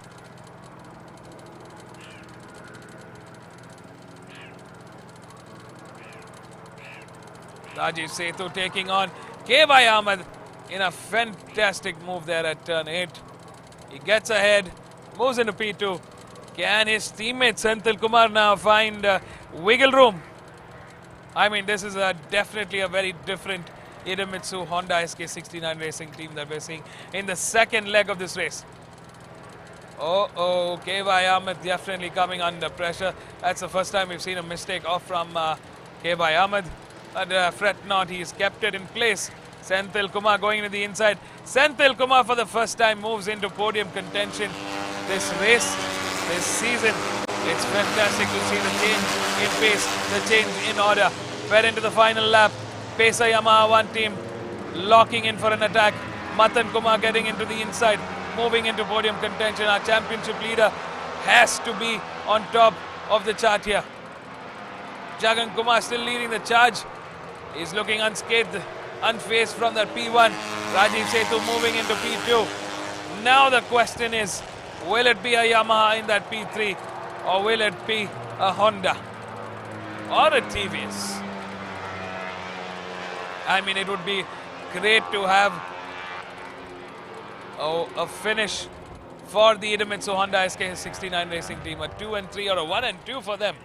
Rajiv Setu taking on K.Y. Ahmed in a fantastic move there at turn 8. He gets ahead, moves into P2. Can his teammate Senthil Kumar now find wiggle room? I mean, this is definitely a very different Idemitsu Honda SK69 racing team that we're seeing in the second leg of this race. Oh, K.Y. Ahmed definitely coming under pressure. That's the first time we've seen a mistake off from K.Y. Ahmed. But fret not, he's kept it in place. Senthil Kumar going to the inside. Senthil Kumar for the first time moves into podium contention this race, this season. It's fantastic to see the change in pace, the change in order. We're into the final lap. Pesa Yamaha 1 team locking in for an attack. Matan Kumar getting into the inside, moving into podium contention. Our championship leader has to be on top of the chart here. Jagan Kumar still leading the charge. He's looking unscathed, unfazed from that P1. Rajiv Setu moving into P2. Now the question is, will it be a Yamaha in that P3 or will it be a Honda or a TVS? I mean, it would be great to have a finish for the Idemitsu Honda SK69 racing team. A 2 and 3 or a 1 and 2 for them.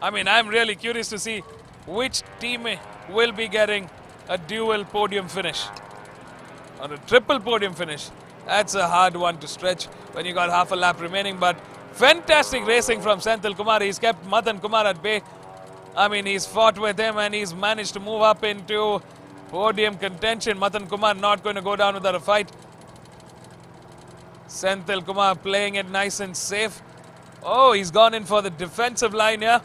I mean, I'm really curious to see which team will be getting a dual podium finish or a triple podium finish. That's a hard one to stretch when you got half a lap remaining, but fantastic racing from Senthil Kumar. He's kept Matan Kumar at bay. I mean, he's fought with him and he's managed to move up into podium contention. Matan Kumar not going to go down without a fight. Senthil Kumar playing it nice and safe. Oh, he's gone in for the defensive line here.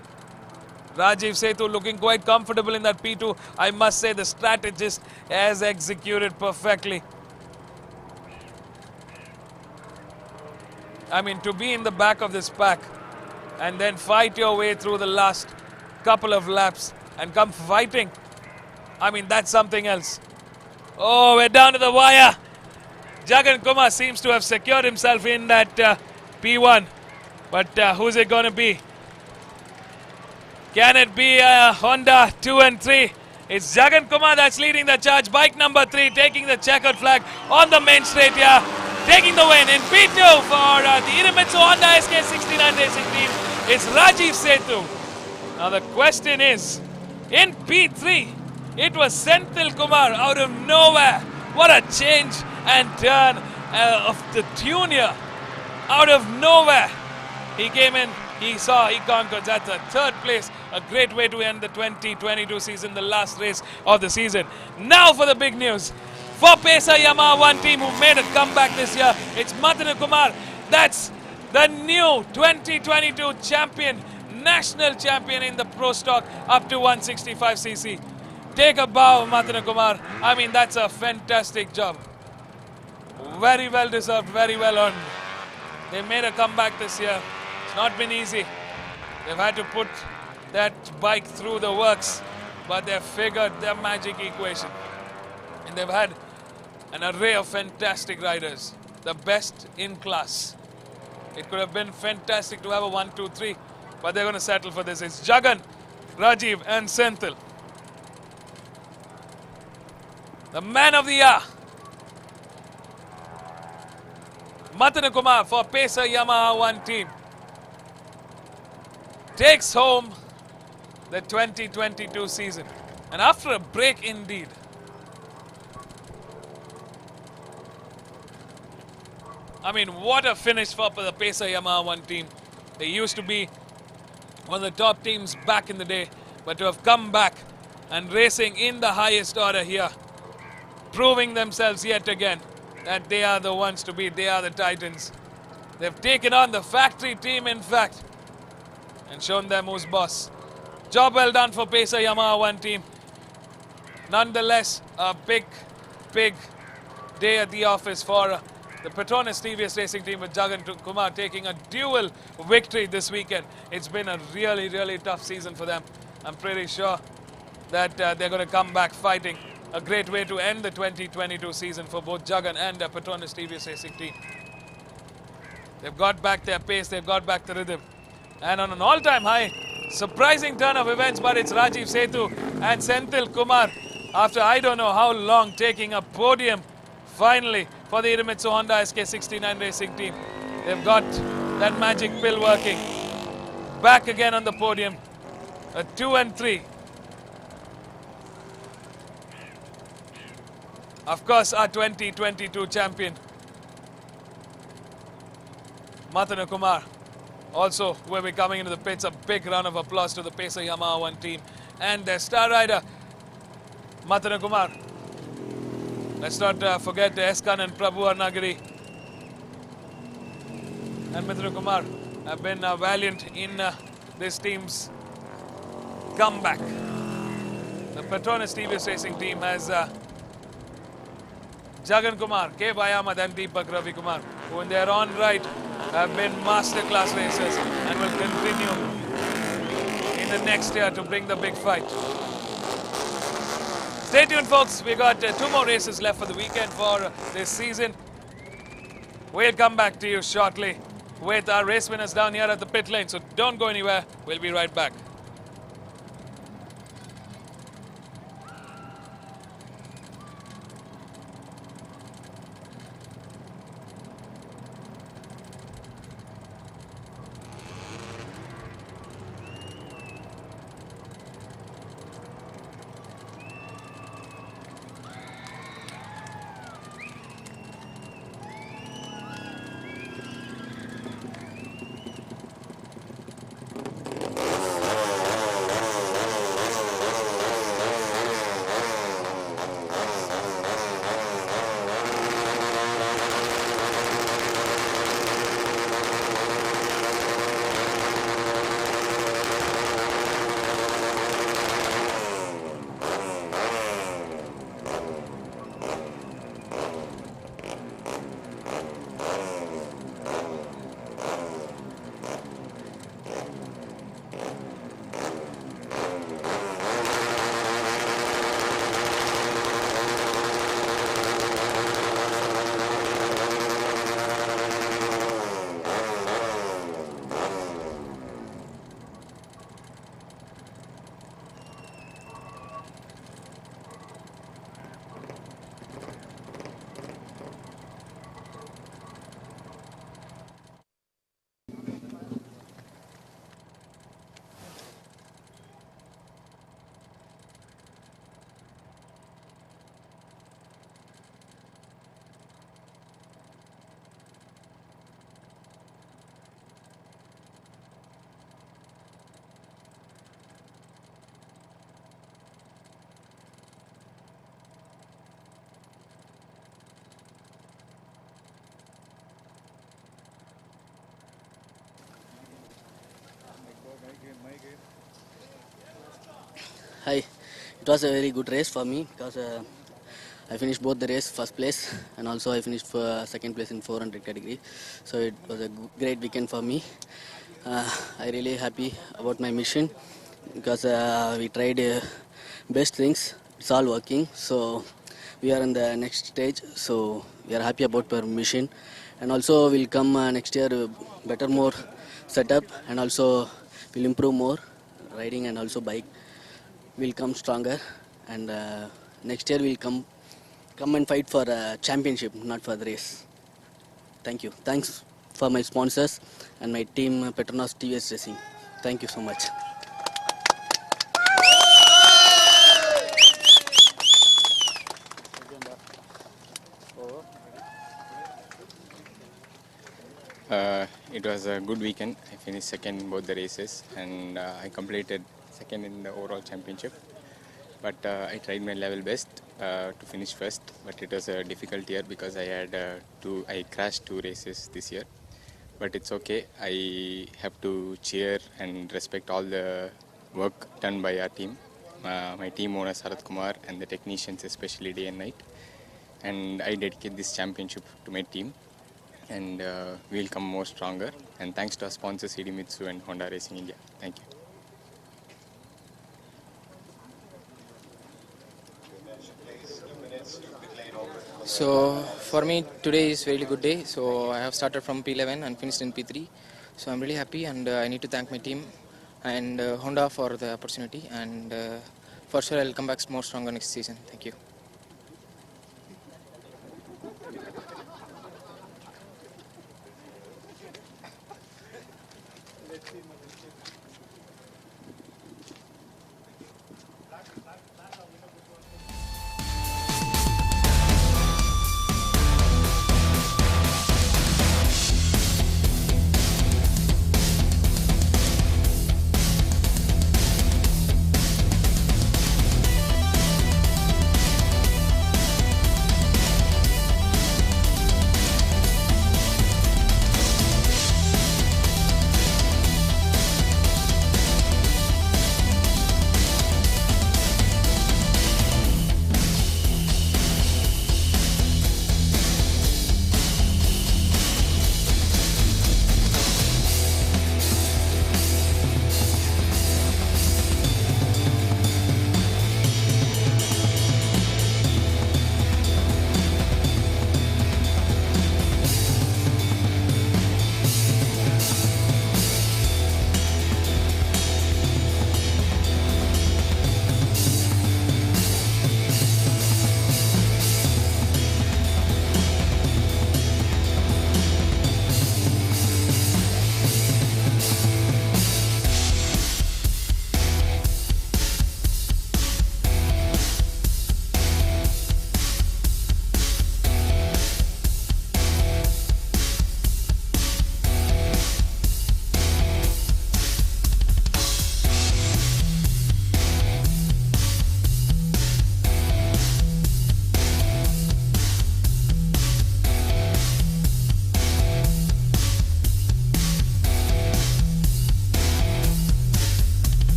Rajiv Setu looking quite comfortable in that P2. I must say the strategist has executed perfectly. I mean, to be in the back of this pack and then fight your way through the last couple of laps and come fighting, I mean, that's something else. Oh, we're down to the wire. Jagan Kumar seems to have secured himself in that P1. But who's it going to be? Can it be a Honda 2 and 3? It's Jagan Kumar that's leading the charge. Bike number 3 taking the checkered flag on the main straight here. Taking the win in P2 for the Idemitsu Honda SK69 racing team. It's Rajiv Setu. Now the question is, in P3, it was Senthil Kumar out of nowhere. What a change and turn of the tune here. Out of nowhere. He came in, he conquered. That's a third place. A great way to end the 2022 season, the last race of the season. Now for the big news. For Pesa Yamaha 1 team who made a comeback this year, it's Matan Kumar. That's the new 2022 champion, national champion in the Pro Stock up to 165cc. Take a bow, Matan Kumar. I mean, that's a fantastic job. Very well deserved, very well earned. They made a comeback this year. It's not been easy. They've had to put that bike through the works, but they've figured their magic equation. And they've had an array of fantastic riders, the best in class. It could have been fantastic to have a 1, 2, 3, but they're going to settle for this. It's Jagan, Rajiv and Senthil. The man of the year, Matan Kumar for Pesa Yamaha 1 team, takes home the 2022 season. And after a break indeed. I mean, what a finish for the Pesa Yamaha 1 team. They used to be one of the top teams back in the day, but to have come back and racing in the highest order here, proving themselves yet again that they are the ones to beat, they are the Titans. They've taken on the factory team, in fact, and shown them who's boss. Job well done for Pesa Yamaha 1 team. Nonetheless, a big day at the office for the The Petronas TVS Racing team with Jagan Kumar taking a dual victory this weekend. It's been a really, really tough season for them. I'm pretty sure that they're going to come back fighting. A great way to end the 2022 season for both Jagan and the Petronas TVS Racing team. They've got back their pace, they've got back the rhythm. And on an all-time high, surprising turn of events, but it's Rajiv Setu and Senthil Kumar, after I don't know how long, taking a podium finally for the Idemitsu Honda SK69 Racing team. They've got that magic pill working. Back again on the podium, a 2 and 3. Of course, our 2022 champion, Matana Kumar, also will be coming into the pits. A big round of applause to the Pacer Yamaha 1 team and their star rider, Matana Kumar. Let's not forget Eskan and Prabhu Arnagiri and Mithra Kumar have been valiant in this team's comeback. The Petronas TVS Racing team has Jagan Kumar, K. Bayamad and Deepak Ravi Kumar, who in their own right have been masterclass racers and will continue in the next year to bring the big fight. Stay tuned, folks. We got 2 more races left for the weekend for this season. We'll come back to you shortly with our race winners down here at the pit lane. So don't go anywhere. We'll be right back. Hi, it was a very good race for me because I finished both the race first place and also I finished for second place in 400 category. So it was a great weekend for me. I really happy about my mission because we tried best things. It's all working. So we are in the next stage. So we are happy about our mission, and also we'll come next year better more setup, and also we'll improve more riding and also bike. Will come stronger, and next year we'll come and fight for a championship, not for the race. Thank you. Thanks for my sponsors and my team, Petronas TVS Racing. Thank you so much. It was a good weekend. I finished second in both the races, and I completed second in the overall championship. But I tried my level best to finish first. But it was a difficult year because I had I crashed 2 races this year. But it's okay. I have to cheer and respect all the work done by our team, my team owner Sarath Kumar and the technicians, especially day and night. And I dedicate this championship to my team. and we'll come more stronger. And thanks to our sponsors CD Mitsu and Honda Racing India. Thank you. So for me today is a really good day. So I have started from P11 and finished in P3. So I'm really happy, and I need to thank my team and Honda for the opportunity, and for sure I'll come back more stronger next season. Thank you.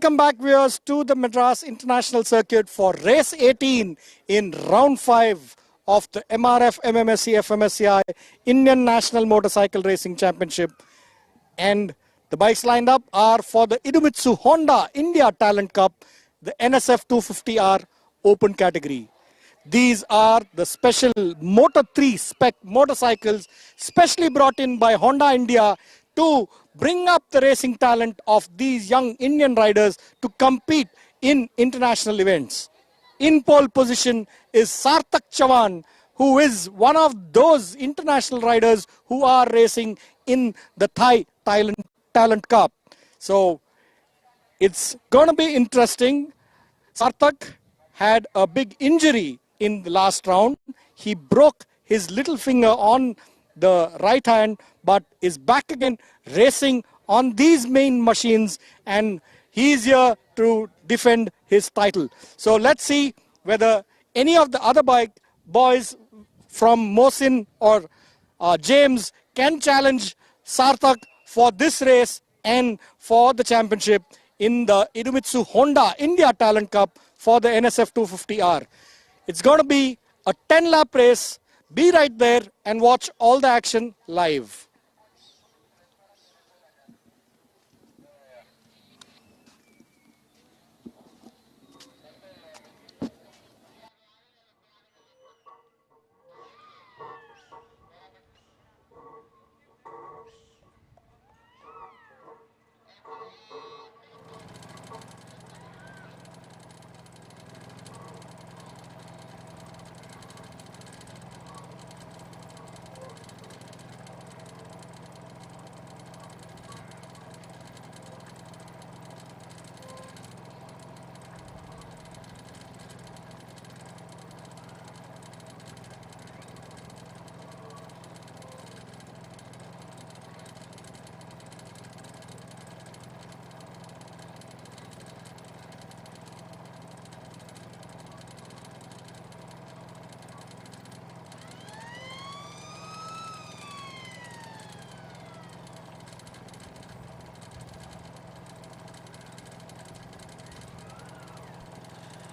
Welcome back, viewers, to the Madras International Circuit for race 18 in round 5 of the MRF MMSC fmsci Indian National Motorcycle Racing Championship. And the bikes lined up are for the Idemitsu Honda India Talent Cup, the NSF 250R Open category. These are the special Motor 3 spec motorcycles specially brought in by Honda India to bring up the racing talent of these young Indian riders to compete in international events. In pole position is Sarthak Chavan, who is one of those international riders who are racing in the Thailand Talent Cup. So it's going to be interesting. Sarthak had a big injury in the last round. He broke his little finger on the right hand, but is back again racing on these main machines, and he's here to defend his title. So let's see whether any of the other boys from Mohsin or James can challenge Sarthak for this race and for the championship in the Idemitsu Honda India Talent Cup for the NSF 250R. It's going to be a 10-lap race. Be right there and watch all the action live.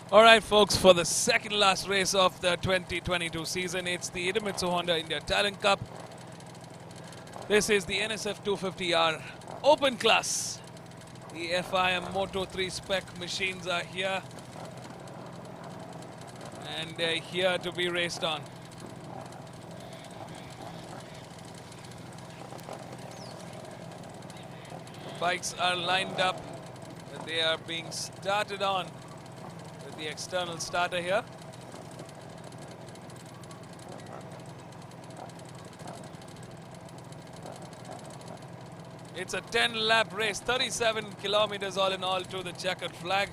All right, folks, for the second last race of the 2022 season, it's the Idemitsu Honda India Talent Cup. This is the NSF 250R Open class. The FIM Moto 3 spec machines are here and here to be raced on. Bikes are lined up. They are being started on with the external starter here. It's a 10-lap race, 37 kilometers all in all to the checkered flag.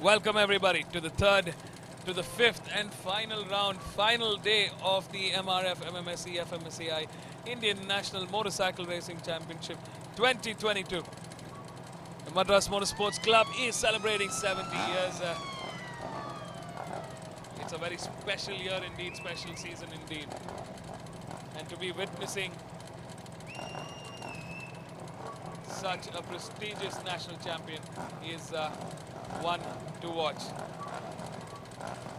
Welcome everybody to the fifth and final round, final day of the MRF MMSC fmsci Indian National Motorcycle Racing Championship 2022. The Madras Motorsports Club is celebrating 70 years. It's a very special year indeed, special season indeed. And to be witnessing such a prestigious national champion is one to watch.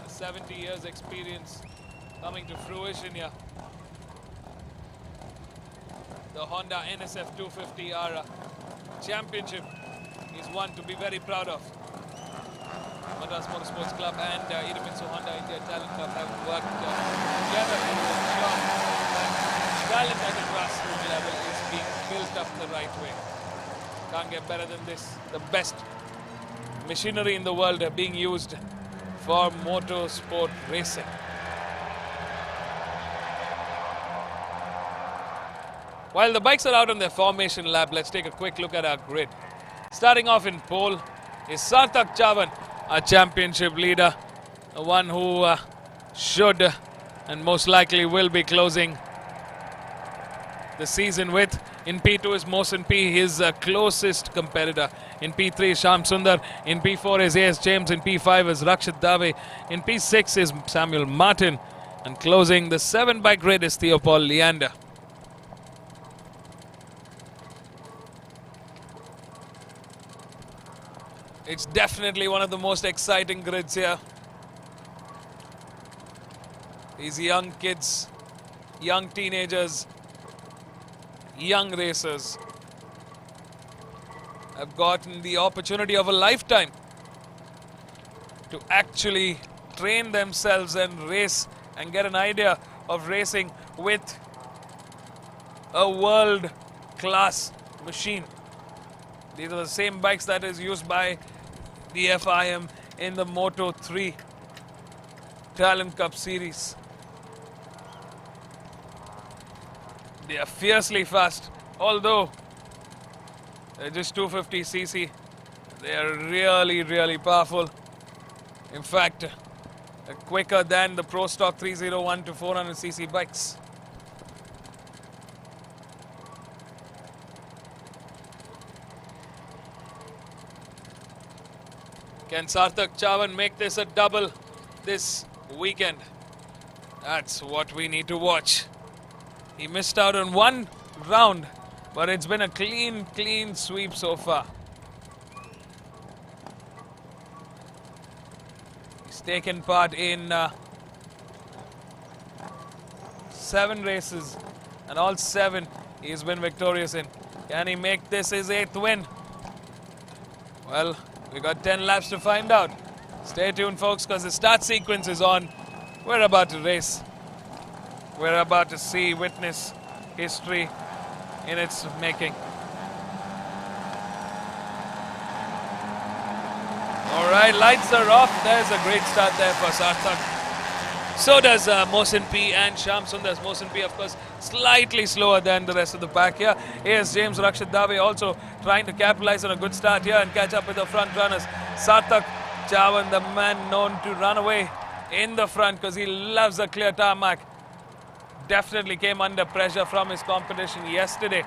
70 years experience coming to fruition here. The Honda NSF 250R championship is one to be very proud of. Madras Motorsports Club and Idemitsu Honda India Talent Club have worked together to ensure that talent at the grassroots level is being built up the right way. Can't get better than this. The best machinery in the world are being used for motorsport racing. While the bikes are out on their formation lap, let's take a quick look at our grid. Starting off in pole is Sarthak Chavan, our championship leader, the one who should and most likely will be closing the season with. In P2 is Mohsin P, his closest competitor. In P3 is Sham Sundar. In P4 is AS James. In P5 is Rakshit Dave. In P6 is Samuel Martin. And closing the 7 bike grid is Theopol Leander. It's definitely one of the most exciting grids here. These young kids, young teenagers, young racers have gotten the opportunity of a lifetime to actually train themselves and race and get an idea of racing with a world-class machine. These are the same bikes that is used by the FIM in the Moto 3 Talent Cup series. They are fiercely fast, although they're just 250cc. They are really powerful. In fact, quicker than the Pro Stock 301 to 400cc bikes. Can Sarthak Chavan make this a double this weekend? That's what we need to watch. He missed out on one round, but it's been a clean sweep so far. He's taken part in 7 races, and all 7 he's been victorious in. Can he make this his 8th win? Well, we got 10 laps to find out. Stay tuned, folks, because the start sequence is on. We're about to race. We're about to see, witness history in its making. All right, lights are off. There's a great start there for Sarthak. So does Mohsin P and Shyam Sundar. Mohsin P, of course, slightly slower than the rest of the pack here. Here's James Rakshit Dave also trying to capitalize on a good start here and catch up with the front runners. Sarthak Chavan, the man known to run away in the front because he loves a clear tarmac, definitely came under pressure from his competition yesterday.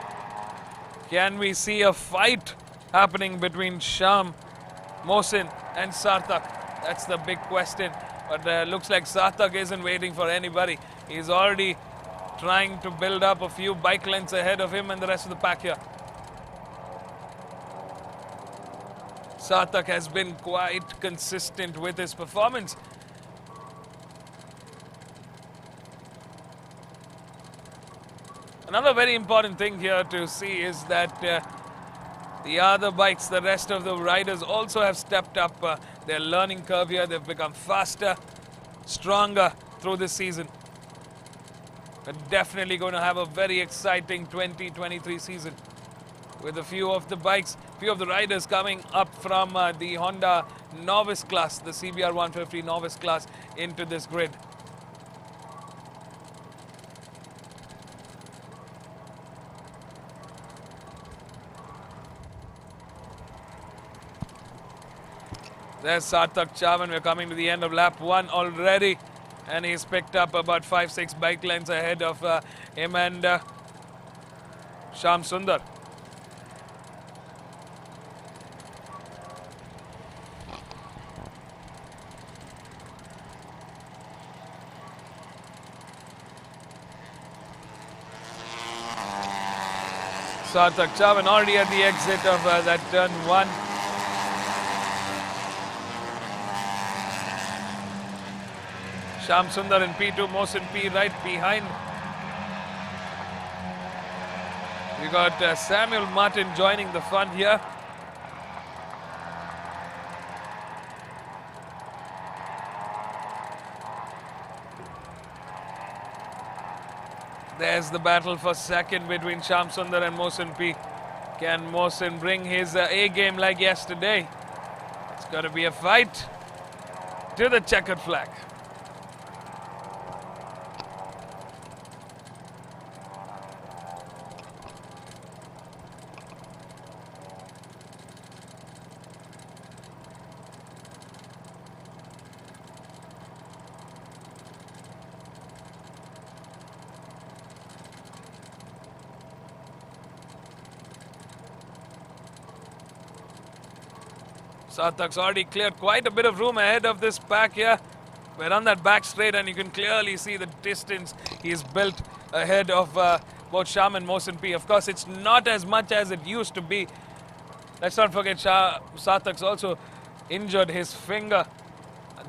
Can we see a fight happening between Shyam, Mohsin and Sarthak? That's the big question. But looks like Sarthak isn't waiting for anybody. He's already trying to build up a few bike lengths ahead of him and the rest of the pack here. Sarthak has been quite consistent with his performance. Another very important thing here to see is that the other bikes, the rest of the riders also have stepped up their learning curve here. They've become faster, stronger through this season. They're definitely going to have a very exciting 2023 season with a few of the bikes, few of the riders coming up from the Honda novice class, the CBR 150 novice class, into this grid. There's Sarthak Chavan. We're coming to the end of lap 1 already, and he's picked up about 5-6 bike lengths ahead of him and Shyam Sundar. Sarthak Chavan already at the exit of that turn 1. Shyam Sundar in P2, Mohsin P right behind. We got Samuel Martin joining the fun here. There's the battle for second between Shyam Sundar and Mohsin P. Can Mohsin bring his A game like yesterday? It's got to be a fight to the checkered flag. Sarthak's already cleared quite a bit of room ahead of this pack here. We're on that back straight and you can clearly see the distance he's built ahead of both Shyam and Mohsin P. Of course, it's not as much as it used to be Let's not forget Sarthak's also injured his finger.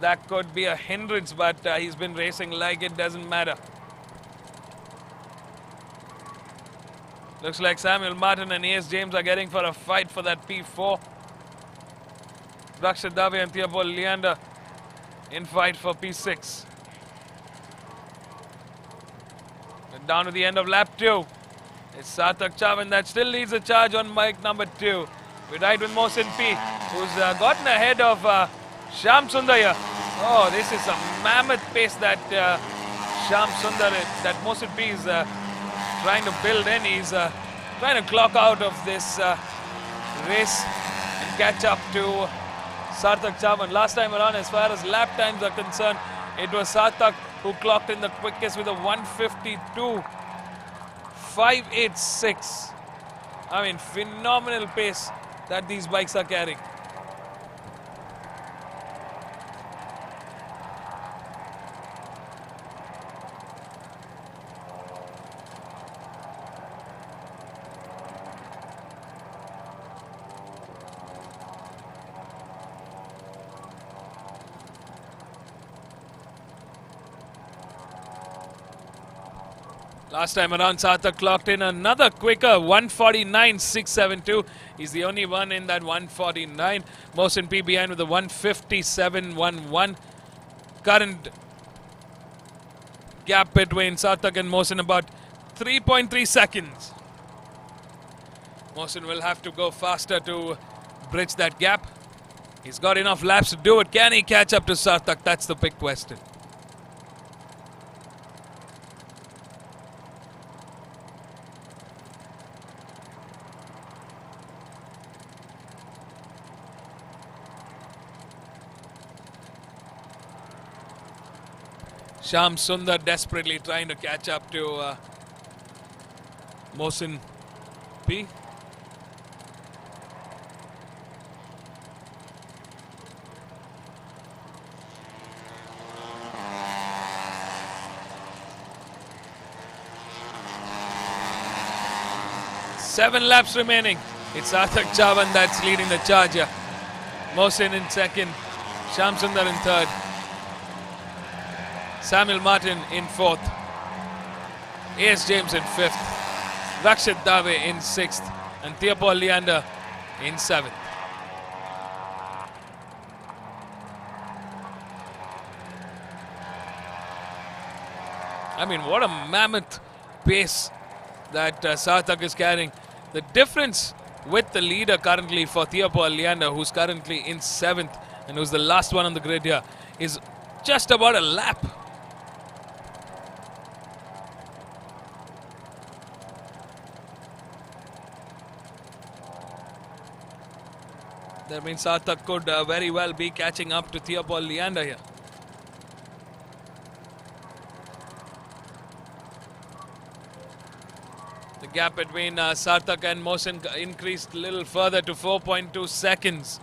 That could be a hindrance, but he's been racing like it doesn't matter. Looks like Samuel Martin and A.S. James are getting for a fight for that P4. Rakshit Dave and Theobald Leander in fight for P6. And down to the end of lap 2. It's Sarthak Chavan that still leads the charge on bike number 2. We ride with Mohsin P, who's gotten ahead of Shyam Sundar here. Oh, this is a mammoth pace that Shyam Sundar, that Mohsin P is trying to build in. He's trying to clock out of this race and catch up to Sarthak Chavan. Last time around, as far as lap times are concerned, it was Sarthak who clocked in the quickest with a 152.586. I mean, phenomenal pace that these bikes are carrying. Last time around, Sarthak clocked in another quicker 149.672. He's the only one in that 149. Mohsin P behind with a 157.11. Current gap between Sarthak and Mohsin about 3.3 seconds. Mohsin will have to go faster to bridge that gap. He's got enough laps to do it. Can he catch up to Sarthak? That's the big question. Shyam Sundar desperately trying to catch up to Mohsin P. Seven laps remaining. It's Sarthak Chavan that's leading the charge here. Mohsin in second, Shyam Sundar in third. Samuel Martin in fourth, A.S. James in fifth, Rakshit Dave in sixth, and Theobald Leander in seventh. I mean, what a mammoth pace that Sarthak is carrying. The difference with the leader currently for Theobald Leander, who's currently in seventh and who's the last one on the grid here, is just about a lap. That means Sarthak could very well be catching up to Theobald Leander here. The gap between Sarthak and Mohsin increased a little further to 4.2 seconds.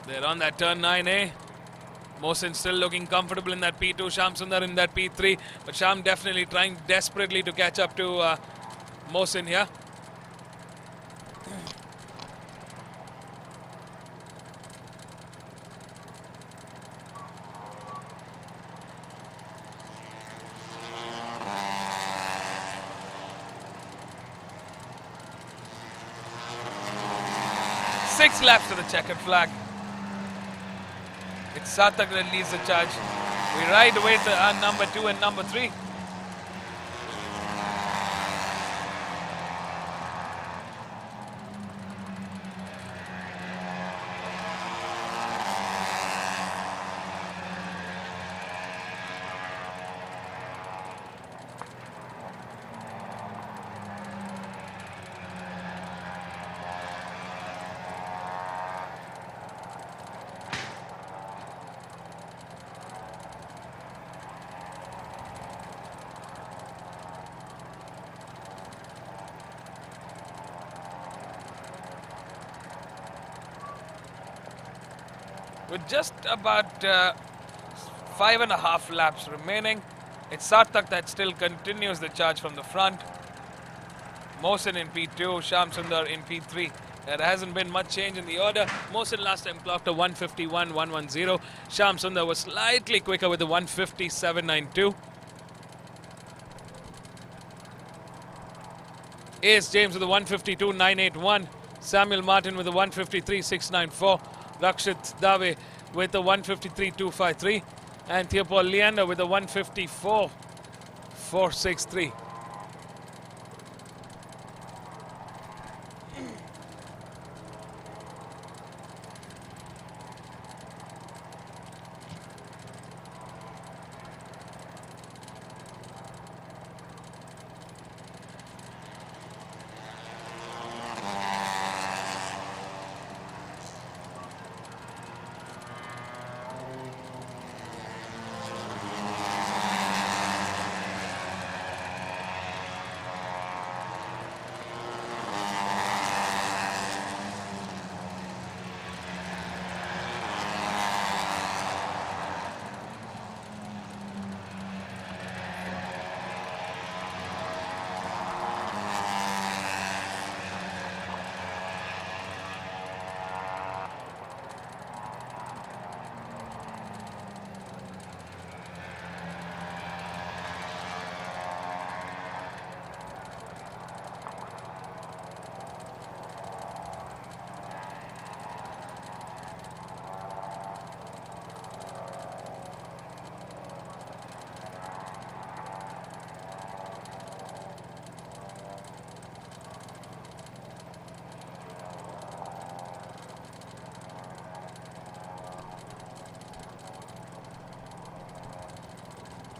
They're on that turn 9A. Mohsin still looking comfortable in that P2. Shyam Sundar in that P3. But Shyam definitely trying desperately to catch up to Mohsin here. Six laps to the checkered flag. It's Sarthak that leads the charge. We ride with number 2 and number 3. with just about 5.5 laps remaining. It's Sarthak that still continues the charge from the front. Mohsin in P2, Shyam Sundar in P3. There hasn't been much change in the order. Mohsin last time clocked a 151.110. Shyam Sundar was slightly quicker with the 157.92. Ace James with the 152.981. Samuel Martin with the 153.694. Rakshit Dave with the 153.253. And Theopol Leander with the 154.463.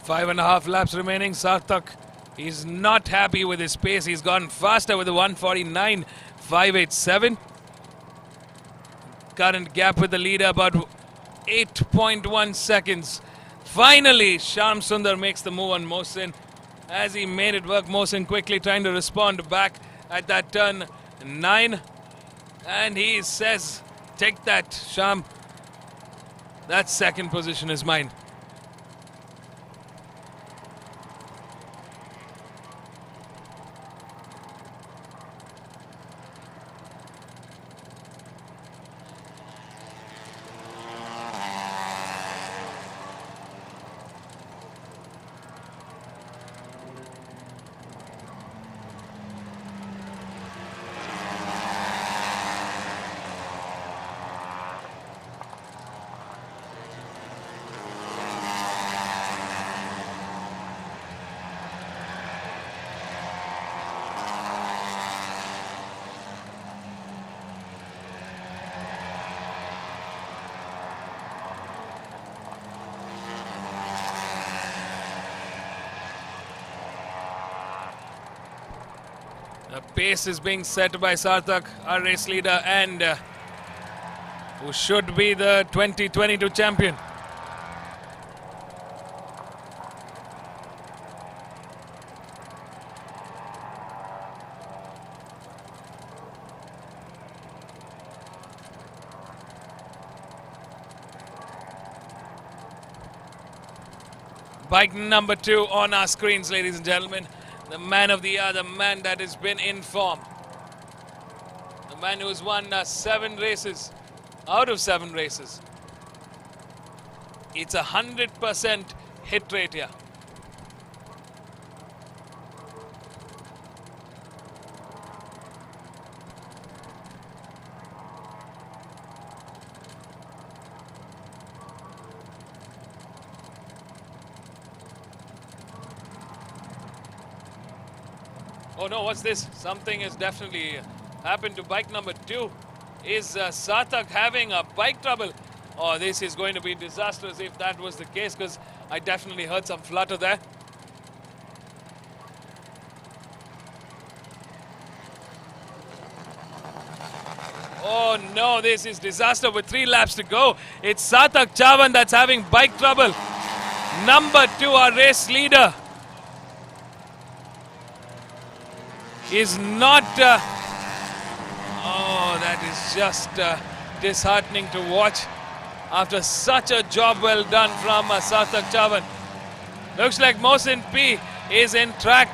Five and a half laps remaining. Sarthak is not happy with his pace. He's gone faster with the 149.587. Current gap with the leader about 8.1 seconds. Finally, Shyam Sundar makes the move on Mohsin. As he made it work, Mohsin quickly trying to respond back at that turn 9. And he says, take that, Shyam. That second position is mine. The pace is being set by Sarthak, our race leader, and who should be the 2022 champion. Bike number 2 on our screens, ladies and gentlemen. The man of the year, the man that has been in form. The man who has won 7 races out of 7 races. It's 100% hit rate here. Oh no, what's this? Something has definitely happened to bike number 2. Is Sarthak having a bike trouble? Oh, this is going to be disastrous if that was the case, because I definitely heard some flutter there. Oh no, this is disaster with 3 laps to go. It's Sarthak Chavan that's having bike trouble. Number 2, our race leader, is not... oh, that is just disheartening to watch. after such a job well done from Sarthak Chavan. Looks like Mohsin P is in track.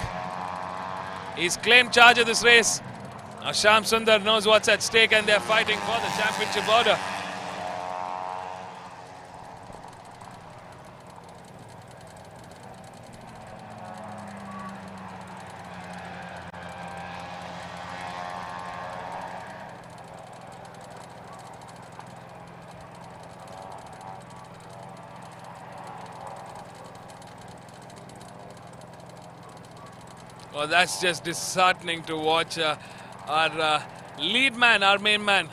He's claimed charge of this race. Now Shyam Sundar knows what's at stake and they're fighting for the championship order. Well, that's just disheartening to watch. Our lead man, our main man,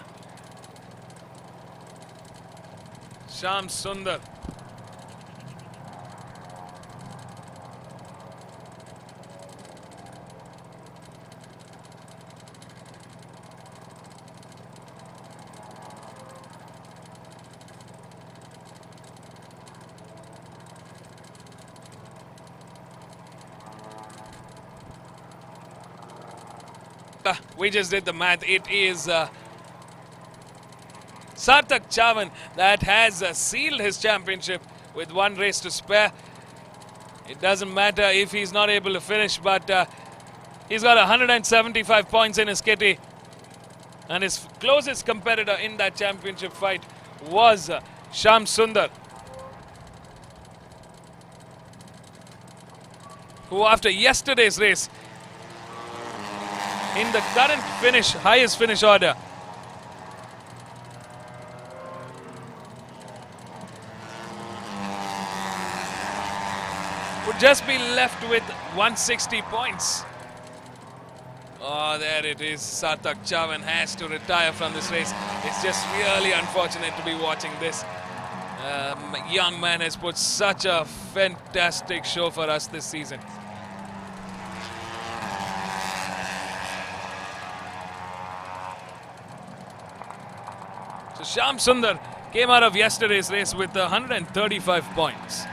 Shyam Sundar. We just did the math. It is Sarthak Chavan that has sealed his championship with one race to spare. It doesn't matter if he's not able to finish, but he's got 175 points in his kitty. And his closest competitor in that championship fight was Shyam Sundar, who after yesterday's race, in the current highest finish order, would just be left with 160 points. Oh, there it is. Sarthak Chavan has to retire from this race. It's just really unfortunate to be watching this. Young man has put such a fantastic show for us this season. So Shyam Sundar came out of yesterday's race with 135 points.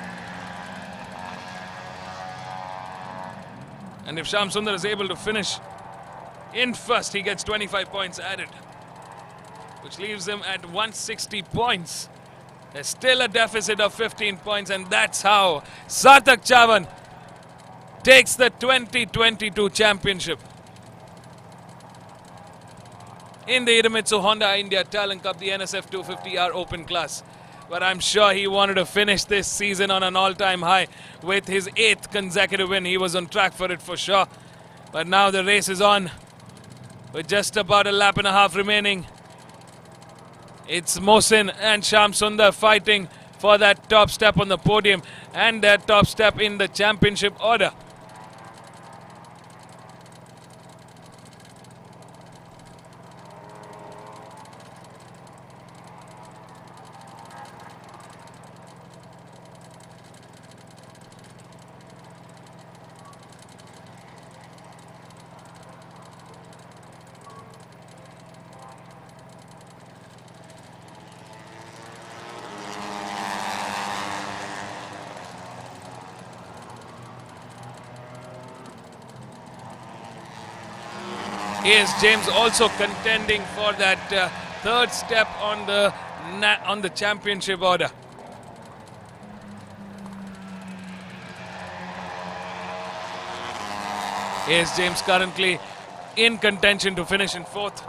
And if Shyam Sundar is able to finish in first, he gets 25 points added, which leaves him at 160 points. There's still a deficit of 15 points, and that's how Sarthak Chavan takes the 2022 championship in the Idemitsu Honda India Talent Cup, the NSF 250R Open class. But I'm sure he wanted to finish this season on an all-time high with his 8th consecutive win. He was on track for it for sure. But now the race is on with just about a lap and a half remaining. It's Mohsin and Shyam Sundar fighting for that top step on the podium and that top step in the championship order. Here's James also contending for that third step on the championship order. Here's James currently in contention to finish in 4th.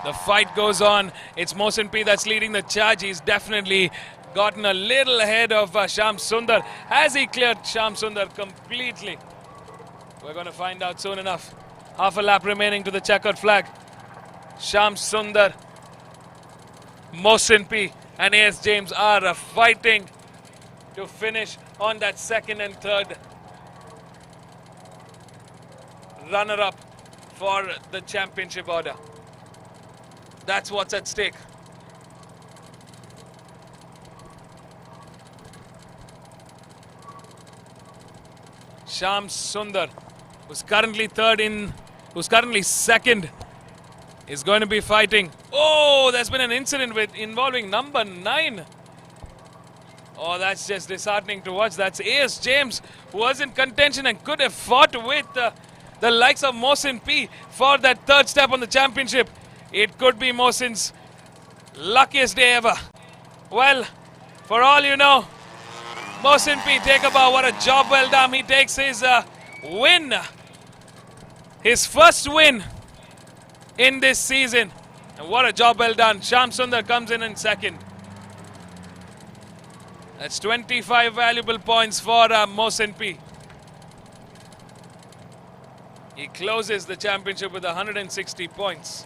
The fight goes on. It's Mohsin P that's leading the charge. He's definitely gotten a little ahead of Shyam Sundar. Has he cleared Shyam Sundar completely? We're going to find out soon enough. Half a lap remaining to the checkered flag. Shyam Sundar, Mohsin P and AS James are fighting to finish on that 2nd and 3rd runner-up for the championship order. That's what's at stake. Shyam Sundar, who's currently 2nd is going to be fighting. Oh, there's been an incident involving number 9. Oh, that's just disheartening to watch. That's A.S. James, who was in contention and could have fought with the likes of Mohsin P for that third step on the championship. It could be Mohsin's luckiest day ever. Well, for all you know, Mohsin P, take about what a job well done. He takes his win, his first win in this season. And what a job well done. Shyam Sundar comes in second. That's 25 valuable points for Mohsin P. He closes the championship with 160 points.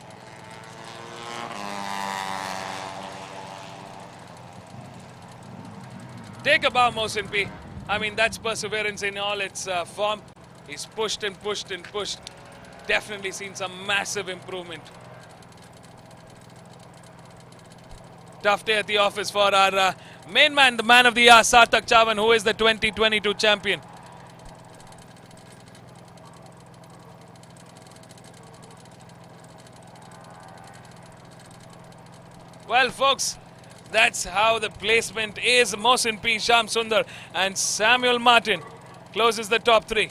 Take a bow, Mohsin P. I mean, that's perseverance in all its form. He's pushed and pushed and pushed. Definitely seen some massive improvement. Tough day at the office for our main man, the man of the hour, Sarthak Chavan, who is the 2022 champion. Well, folks, that's how the placement is. Mohsin P, Shyam Sundar and Samuel Martin closes the top 3.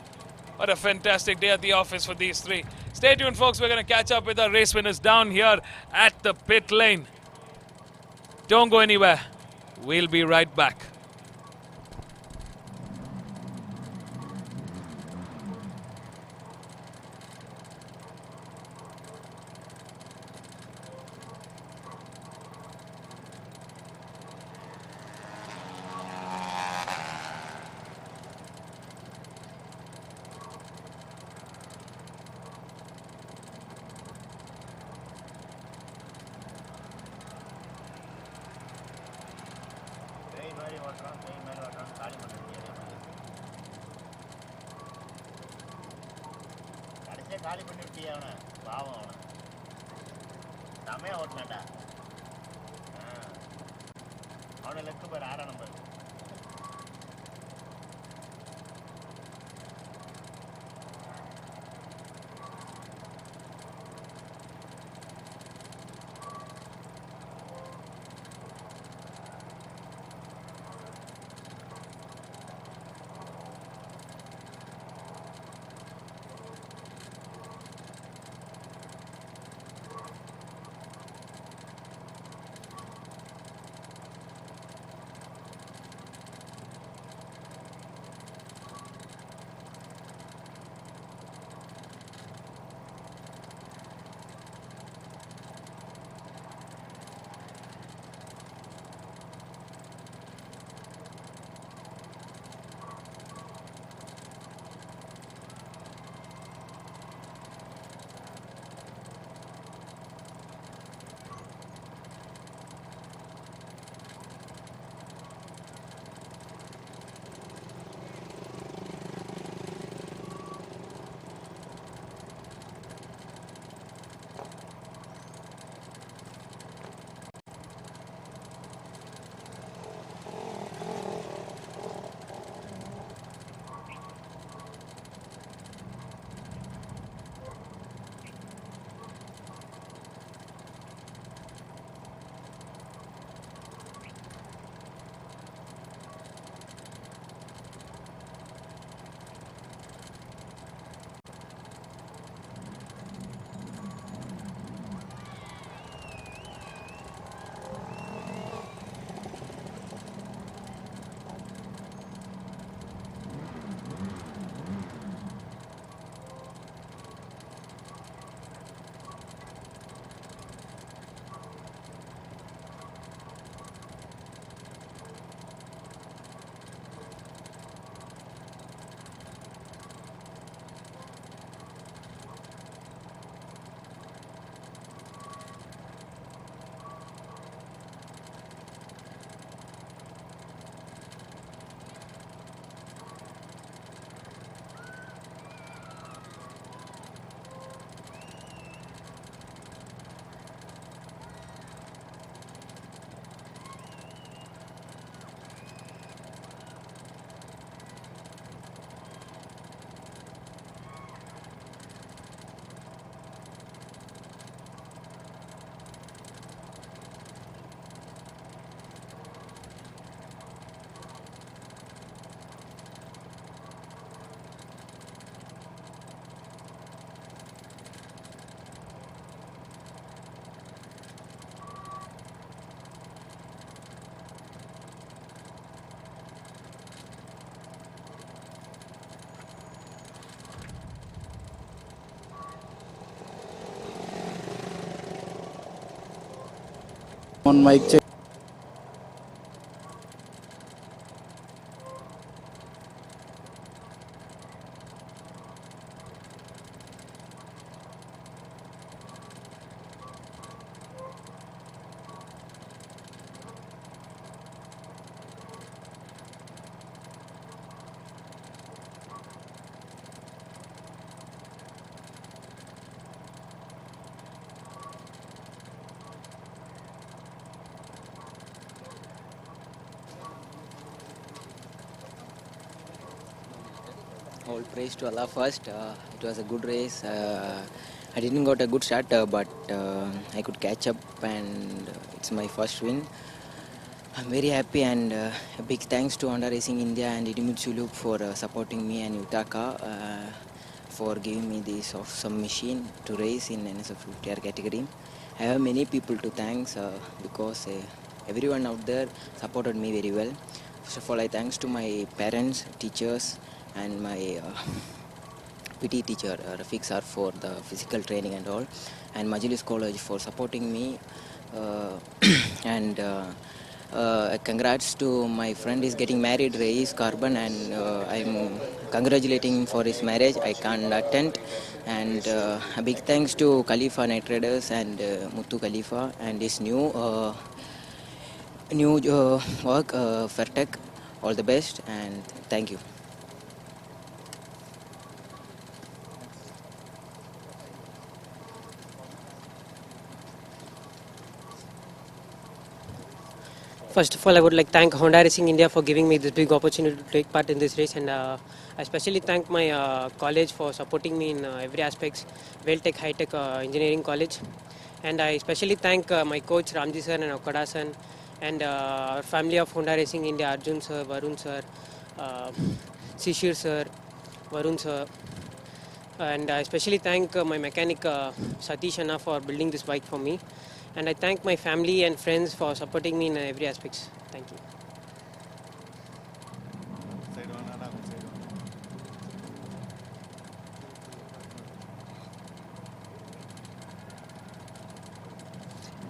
What a fantastic day at the office for these 3. Stay tuned, folks. We're going to catch up with our race winners down here at the pit lane. Don't go anywhere. We'll be right back. காலி பண்ணி விட்டியா அவனை பாவம் அவனை செமையா ஓட்டினாண்டா அவனை left பேர் 6ஆம் number On mic check. All praise to Allah first. It was a good race. I didn't got a good start, but I could catch up, and it's my first win. I'm very happy, and a big thanks to Honda Racing India and Idimitsu Loop for supporting me, and Utaka for giving me this awesome machine to race in NSF 50R category. I have many people to thanks because everyone out there supported me very well. First of all, I thanks to my parents, teachers, and my PT teacher Rafiq sir for the physical training and all, and Majlis College for supporting me. And congrats to my friend is getting married, Reis Carbon, and I'm congratulating him for his marriage. I can't attend, and a big thanks to Khalifa Night Riders and Muthu Khalifa and his new work, Fairtech. All the best, and thank you. First of all, I would like to thank Honda Racing India for giving me this big opportunity to take part in this race, and I especially thank my college for supporting me in every aspects, Tech High Tech Engineering College, and I especially thank my coach Ramji sir and Okada sir, and our family of Honda Racing India, Arjun sir, Varun sir, Shishir sir, Varun sir, and I especially thank my mechanic Satish Anna for building this bike for me. And I thank my family and friends for supporting me in every aspect. Thank you.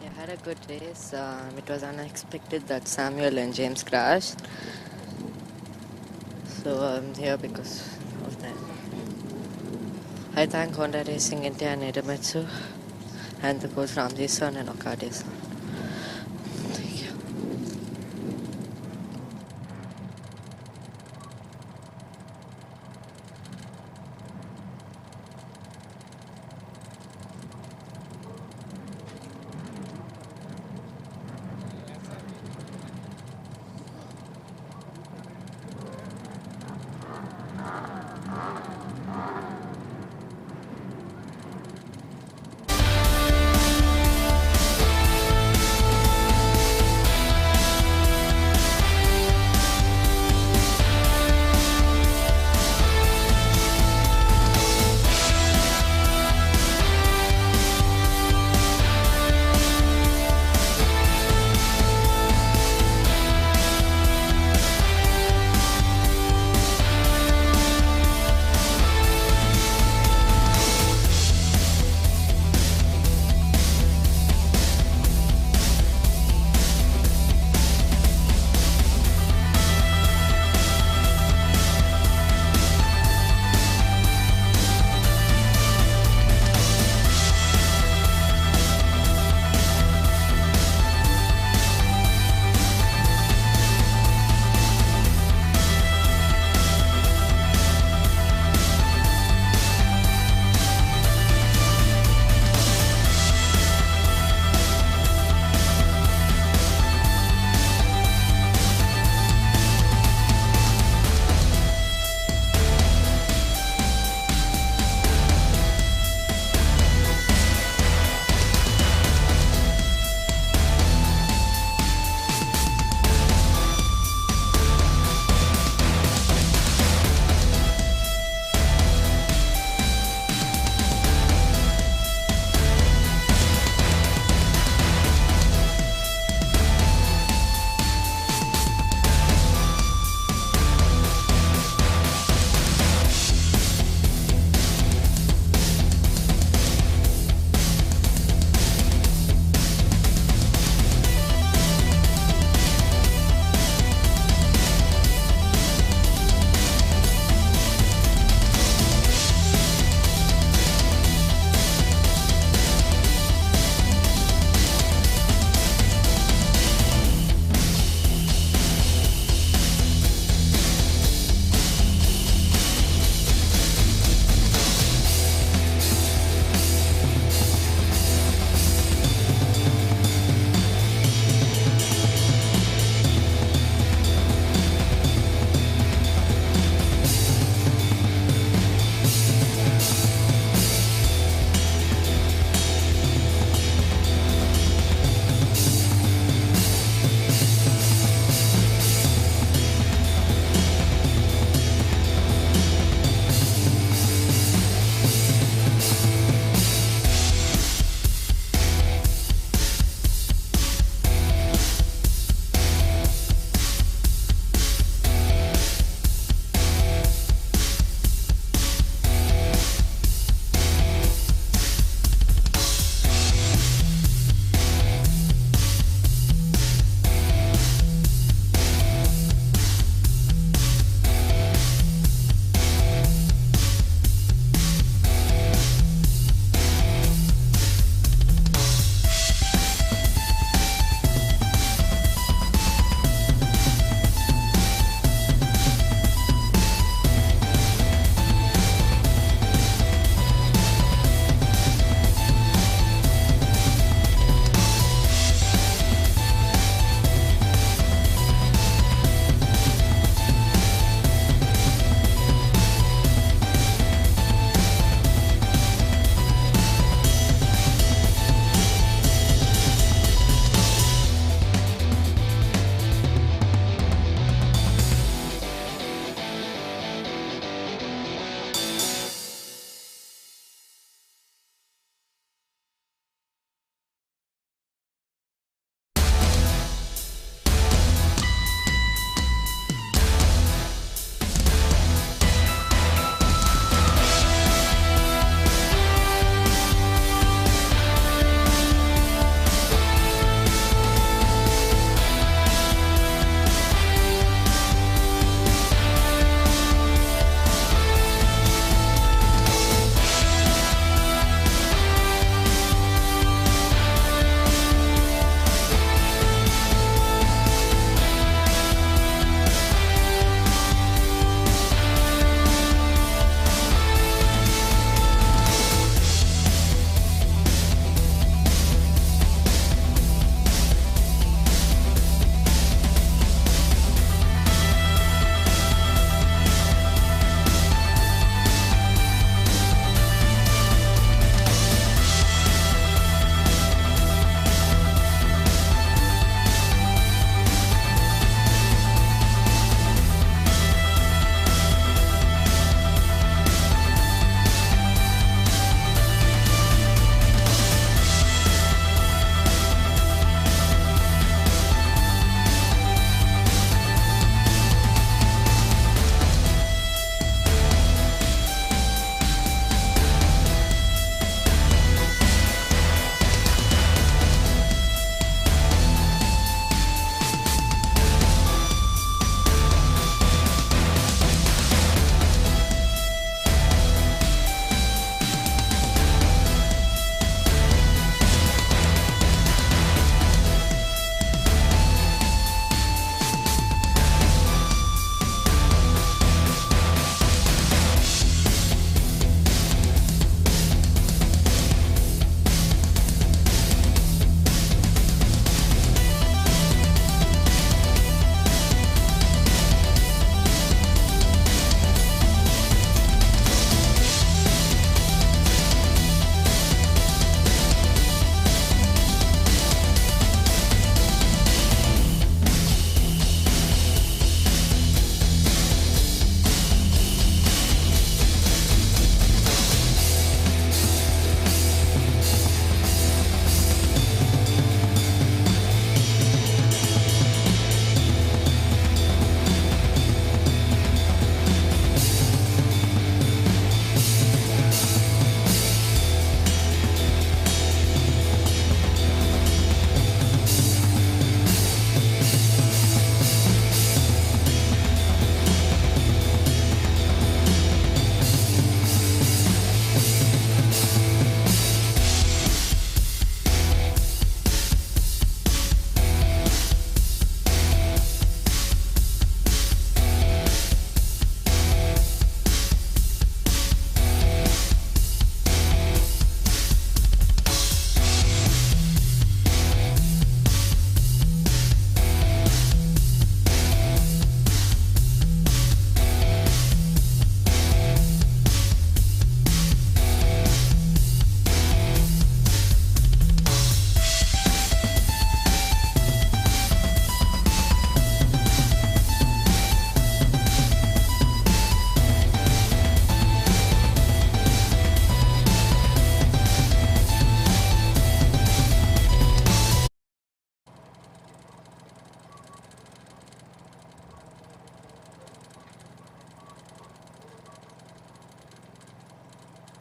I had a good race. It was unexpected that Samuel and James crashed. So I'm here because of that. I thank Honda Racing India and Idemitsu and the coach Ramji-san and Okade-san. Thank you.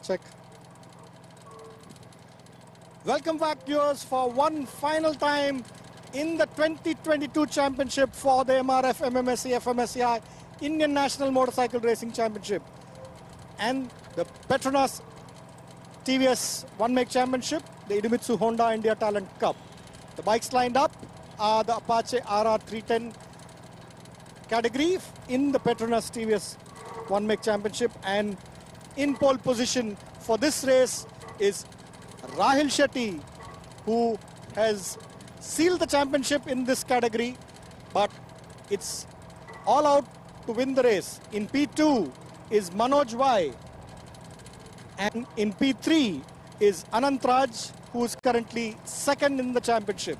Check. Welcome back, viewers, for one final time in the 2022 championship for the MRF MMSC fmsci Indian National Motorcycle Racing Championship and the Petronas TVS One Make Championship, the Idemitsu Honda India Talent Cup. The bikes lined up are the Apache RR310 category in the Petronas TVS One Make Championship, and in pole position for this race is Rahil Shetty, who has sealed the championship in this category, but it's all out to win the race. In P2 is Manoj Y, and in P3 is Anant Raj, who is currently second in the championship.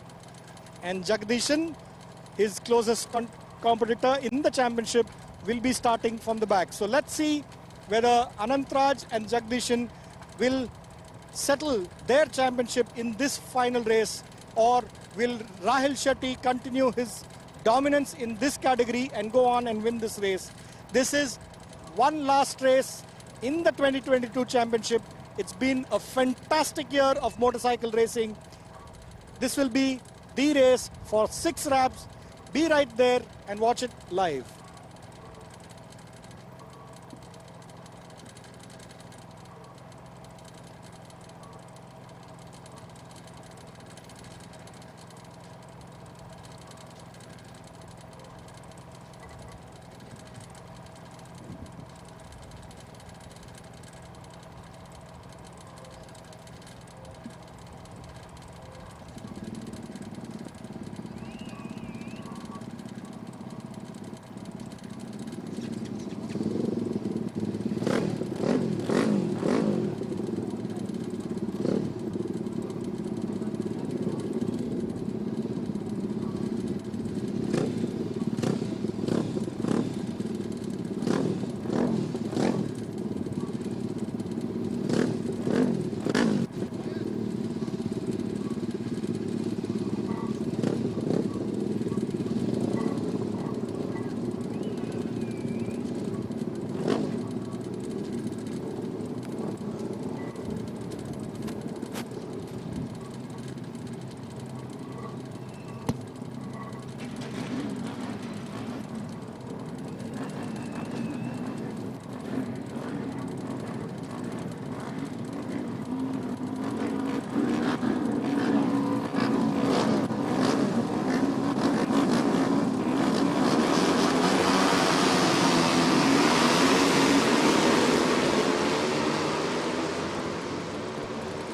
And Jagdishan, his closest competitor in the championship, will be starting from the back. So let's see whether Anant Raj and Jagdishan will settle their championship in this final race, or will Rahil Shetty continue his dominance in this category and go on and win this race. This is one last race in the 2022 championship. It's been a fantastic year of motorcycle racing. This will be the race for 6 laps. Be right there and watch it live.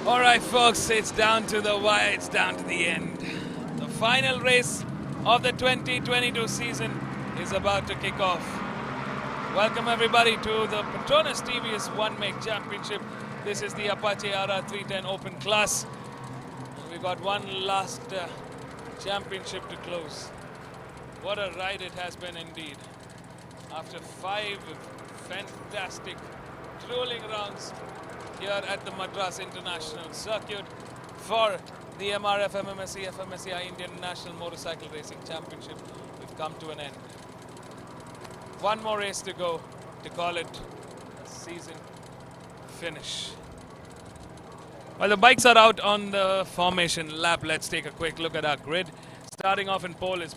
Alright folks, it's down to the wire, it's down to the end. The final race of the 2022 season is about to kick off. Welcome everybody to the Petronas TVS One Make Championship. This is the Apache RR310 Open Class. We've got one last championship to close. What a ride it has been indeed. After 5 fantastic, thrilling rounds here at the Madras International Circuit for the MRF MMSC fmsci Indian National Motorcycle Racing Championship, we've come to an end. One more race to go to call it a season finish. While the bikes are out on the formation lap, let's take a quick look at our grid. Starting off in pole is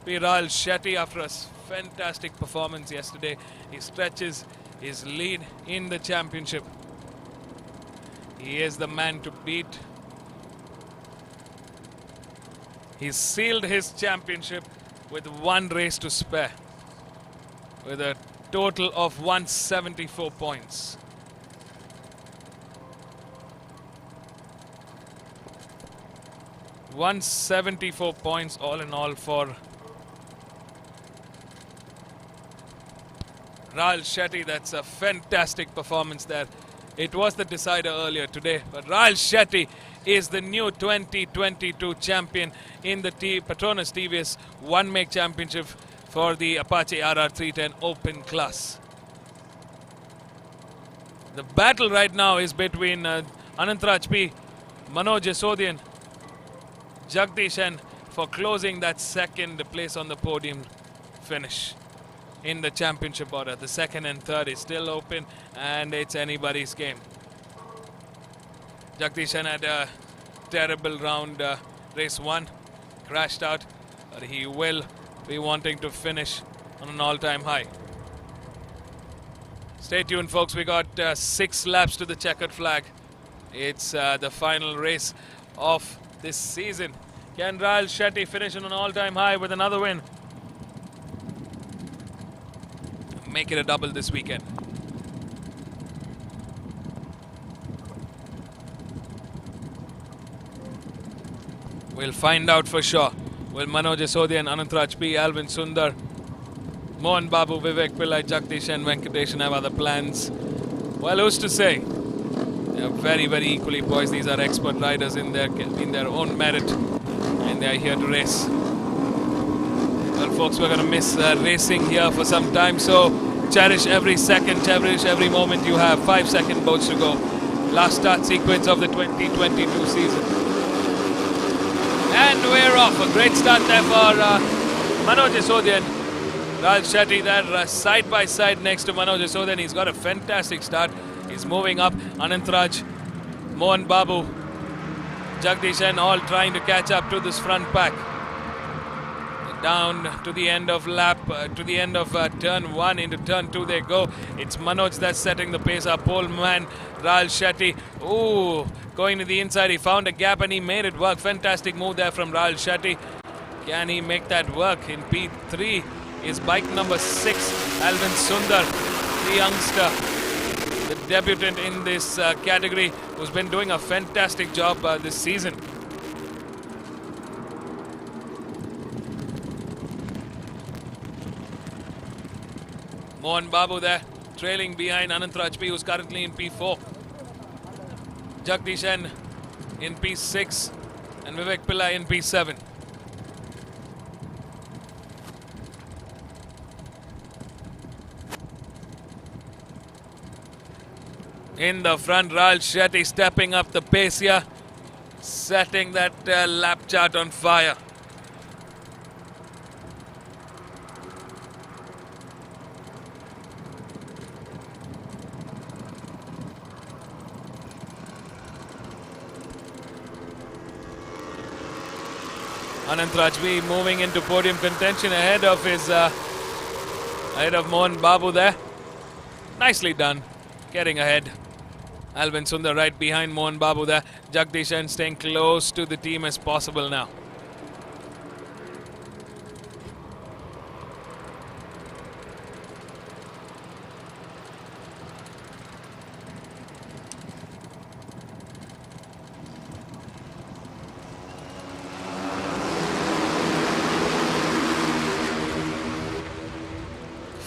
Rahil Shetty. After a fantastic performance yesterday, he stretches his lead in the championship. He is the man to beat. He's sealed his championship with one race to spare, with a total of 174 points. .174 points all in all for Rahil Shetty. That's a fantastic performance there. It was the decider earlier today, but Rahil Shetty is the new 2022 champion in the Petronas TVS One Make Championship for the Apache RR310 Open Class. The battle right now is between Anantraj P, Manoj Yasodian, Jagdish, and for closing that second place on the podium finish in the championship order. The second and third is still open, and it's anybody's game. Jagdishan had a terrible round, race 1, crashed out, but he will be wanting to finish on an all-time high. Stay tuned, folks. We got 6 laps to the checkered flag. It's the final race of this season. Can Rahul Shetty finish on an all-time high with another win? Make it a double this weekend. We'll find out for sure. Will Manoj Asodi and Anantraj P, Alvin Sundar, Mohan Babu, Vivek Pillai, Jagdish and Venkatesh have other plans? Well, who's to say? They are very, very equally poised. These are expert riders in their own merit, and they are here to race. Well, folks, we're going to miss racing here for some time, so cherish every second, cherish every moment you have. 5-second boats to go. Last start sequence of the 2022 season. And we're off. A great start there for Manoj Asodi and Rahul Shetty there side by side next to Manoj Asodi. He's got a fantastic start. He's moving up. Anantraj, Mohan Babu, Jagdishan all trying to catch up to this front pack. Down to the end of lap, to the end of turn 1 into turn 2 they go. It's Manoj that's setting the pace. Our pole man, Rahul Shetty. Ooh, going to the inside. He found a gap and he made it work. Fantastic move there from Rahul Shetty. Can he make that work? In P3 is bike number 6, Alvin Sundar, the youngster, the debutant in this category, who's been doing a fantastic job this season. Mohan Babu there, trailing behind Anantraj P, who's currently in P4. Jagdishan in P6 and Vivek Pillai in P7. In the front, Rahul Shetty stepping up the pace here, setting that lap chart on fire. Anantraj P moving into podium contention ahead of Mohan Babu there. Nicely done, getting ahead. Alvin Sundar right behind Mohan Babu there. Jagdishan staying close to the team as possible now.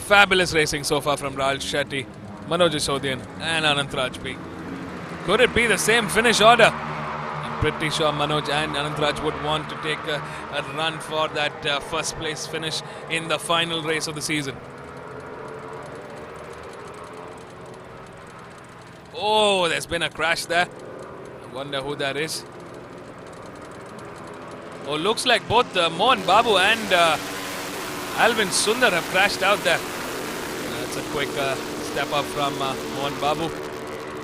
Fabulous racing so far from Rahul Shetty, Manoj Asodi and Anantraj P. Could it be the same finish order? I'm pretty sure Manoj and Anantraj would want to take a run for that first place finish in the final race of the season. Oh, there's been a crash there. I wonder who that is. Oh, looks like both Mohan Babu and Alvin Sundar have crashed out there. That's a quick step up from Mohan Babu.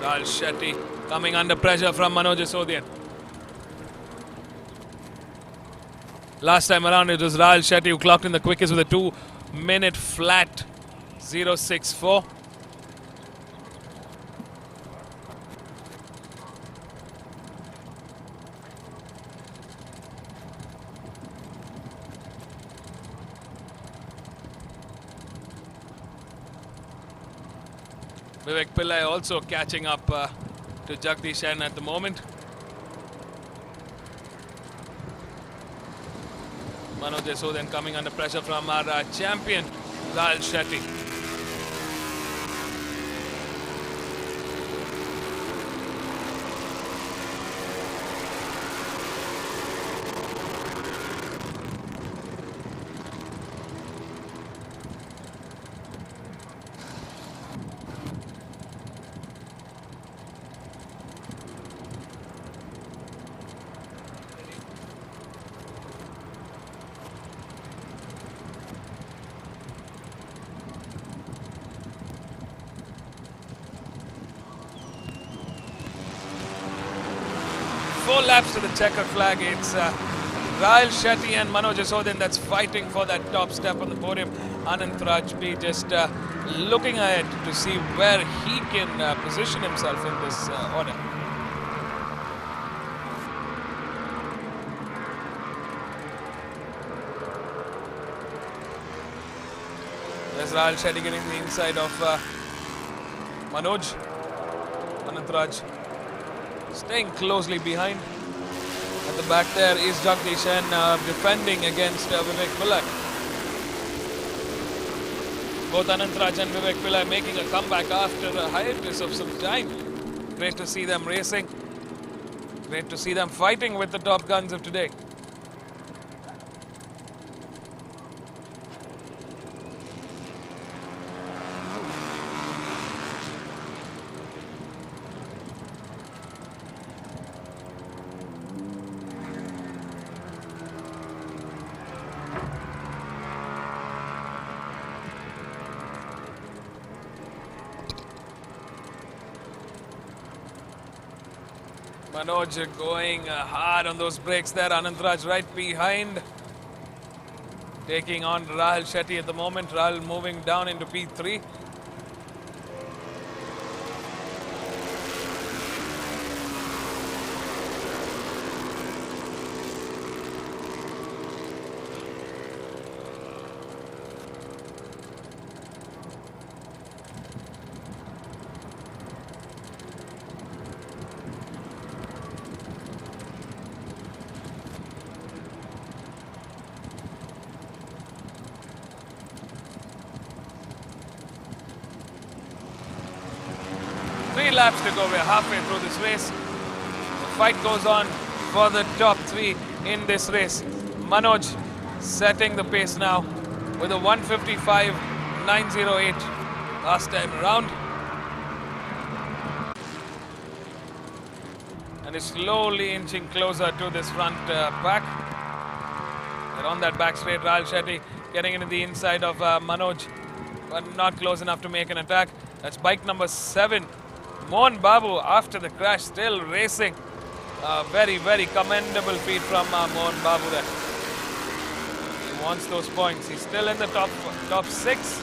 Rahul Shetty coming under pressure from Manoj Asodi. Last time around it was Rahul Shetty who clocked in the quickest with a 2-minute flat 0.64. Vivek Pillai also catching up to Jagdishan at the moment. Manoj Asodi coming under pressure from our champion, Rahul Shetty. laps to the checkered flag. It's Rahul Shetty and Manoj Yashodhan that's fighting for that top step on the podium. Anand Rajbi just looking ahead to see where he can position himself in this order. There's Rahul Shetty getting the inside of Manoj. Anantraj staying closely behind. At the back there is Jagdish and defending against Vivek Pillai. Both Anantraj and Vivek Pillai making a comeback after a hiatus of some time. Great to see them racing. Great to see them fighting with the top guns of today. Manoj going hard on those brakes there. Anantraj right behind. Taking on Rahul Shetty at the moment. Rahul moving down into P3. Laps to go. We're halfway through this race. The fight goes on for the top three in this race. Manoj setting the pace now with a 155.908 last time around. And is slowly inching closer to this front pack. They're on that back straight. Rahul Shetty getting into the inside of Manoj, but not close enough to make an attack. That's bike number 7. Mohan Babu, after the crash, still racing. Very, very commendable feat from Mohan Babu there. He wants those points. He's still in the top 6.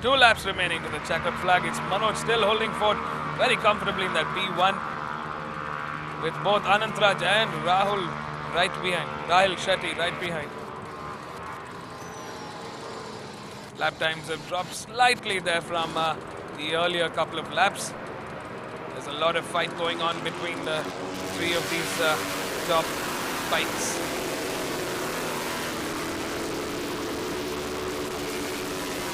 Two laps remaining to the checkered flag. It's Manoj still holding forth very comfortably in that P1 with both Anantraj and Rahul right behind. Rahul Shetty right behind. Lap times have dropped slightly there from the earlier couple of laps. There's a lot of fight going on between the three of these top bikes.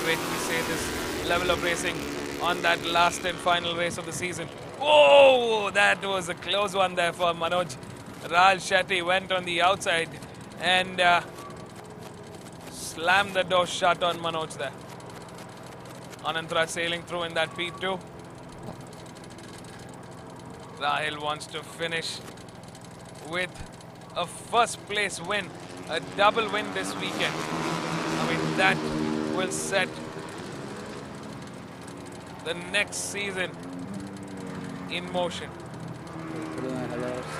Great to see this level of racing on that last and final race of the season. Whoa, that was a close one there for Manoj. Rahul Shetty went on the outside and slammed the door shut on Manoj there. Anantraj sailing through in that P2. Rahul wants to finish with a first place win, a double win this weekend. I mean, that will set the next season in motion.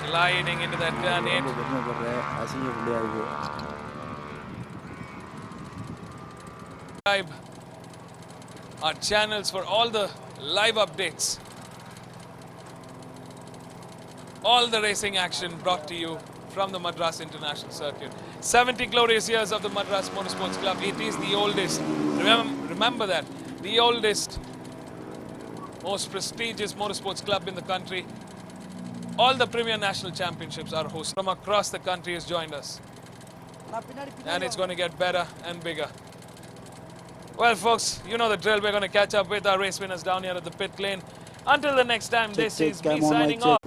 Sliding into that turn 8. Subscribe our channels for all the live updates. All the racing action brought to you from the Madras International Circuit. 70 glorious years of the Madras Motorsports Club. It is the oldest. Remember that. The oldest, most prestigious motorsports club in the country. All the premier national championships are hosted. From across the country has joined us. And it's going to get better and bigger. Well, folks, you know the drill. We're going to catch up with our race winners down here at the pit lane. Until the next time, this is me Come on, signing Mike, off.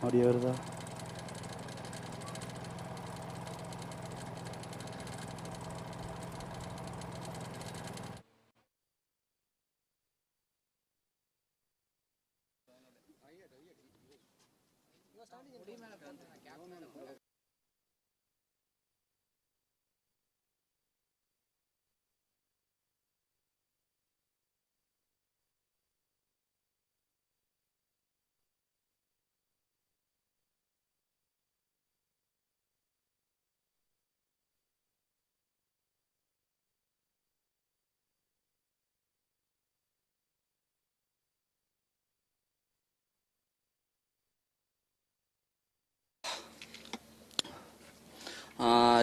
Audio வருதா?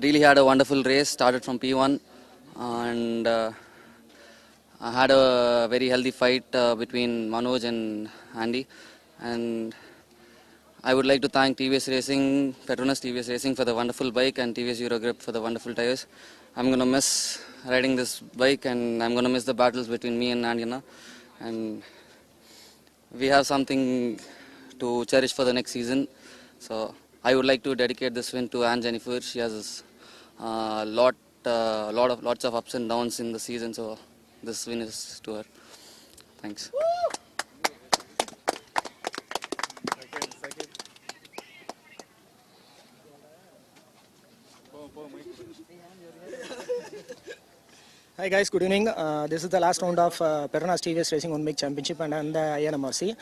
Really had a wonderful race, started from P1 and I had a very healthy fight between Manoj and Andy, and I would like to thank TVS Racing, Petronas TVS Racing for the wonderful bike and TVS Eurogrip for the wonderful tires. I'm going to miss riding this bike and I'm going to miss the battles between me and Andiana, and we have something to cherish for the next season. So I would like to dedicate this win to Anne Jennifer. She has lots of ups and downs in the season, so this win is to her. Thanks. Hi guys, good evening. This is the last round of Petronas TVS Racing One Make Championship and I'm the MRF.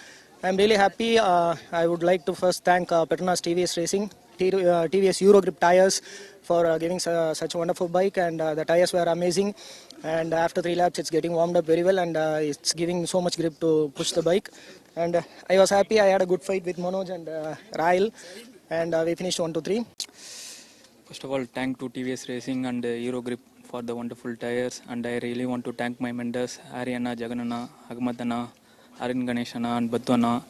I'm really happy. I would like to first thank Petronas TVS Racing, TVS Eurogrip tires for giving such a wonderful bike, and the tires were amazing, and after 3 laps it's getting warmed up very well, and it's giving so much grip to push the bike, and I was happy. I had a good fight with Manoj and Rahil, and we finished 1-3. First of all, thank to TVS Racing and Eurogrip for the wonderful tires, and I really want to thank my mentors Ariana, Jaganana, Agmatana, Arin Ganeshana and Battwana.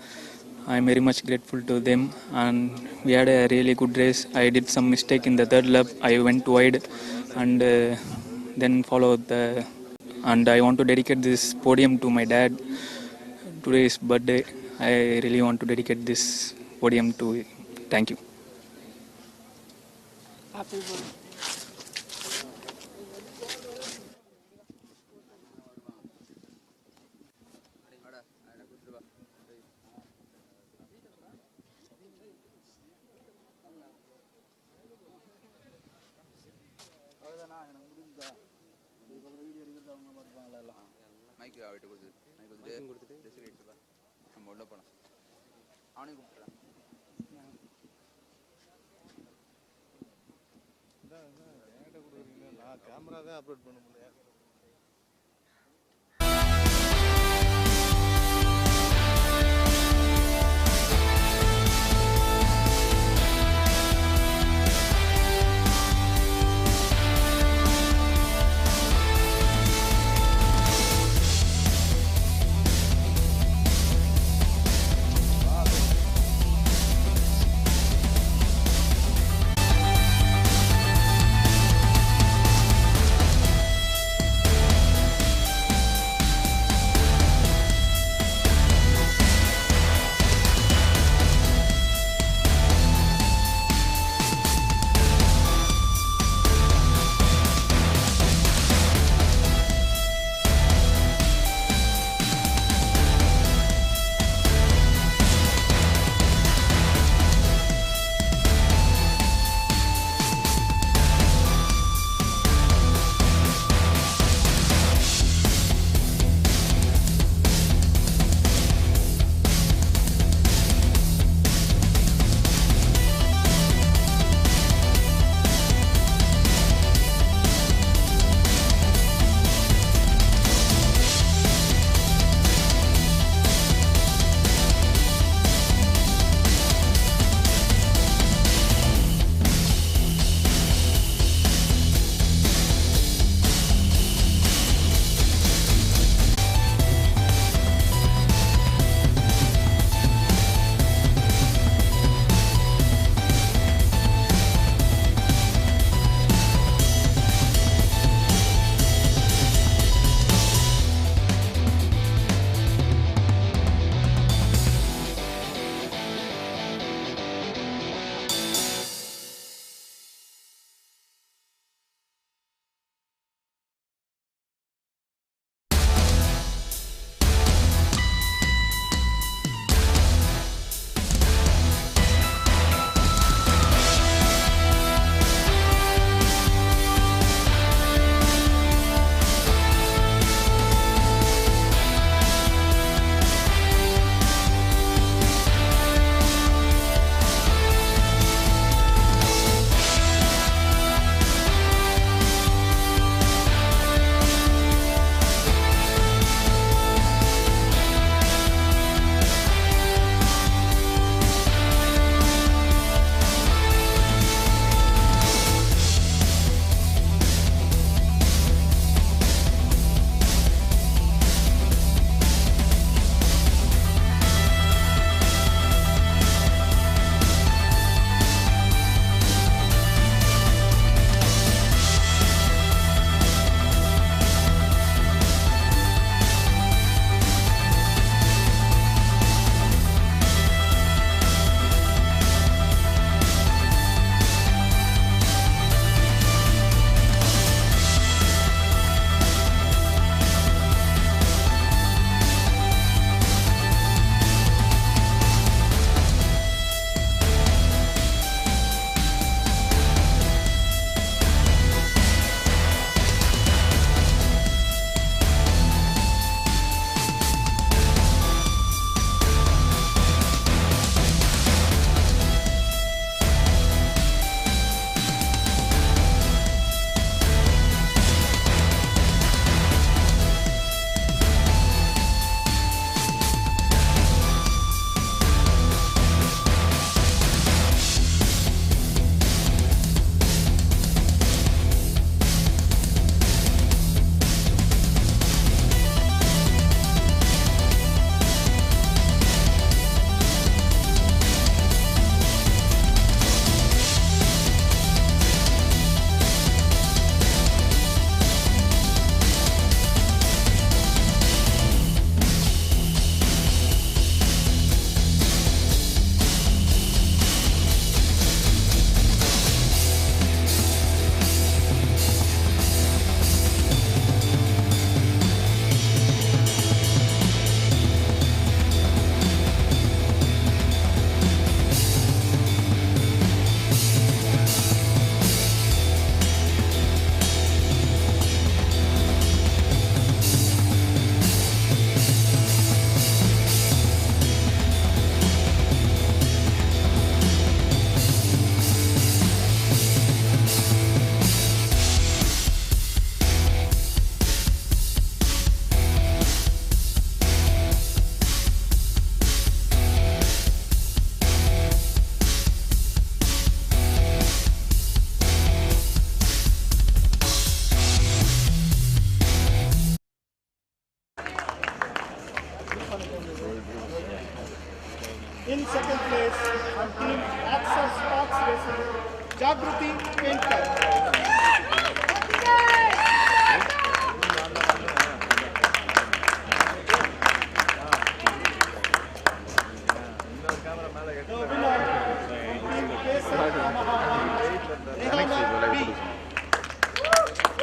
I am very much grateful to them, and we had a really good race. I did some mistake in the third lap. I went wide and then followed the, and I want to dedicate this podium to my dad. Today is birthday. I really want to dedicate this podium to him. Thank you. Happy birthday. Camera தான் upload பண்ண முடியாது.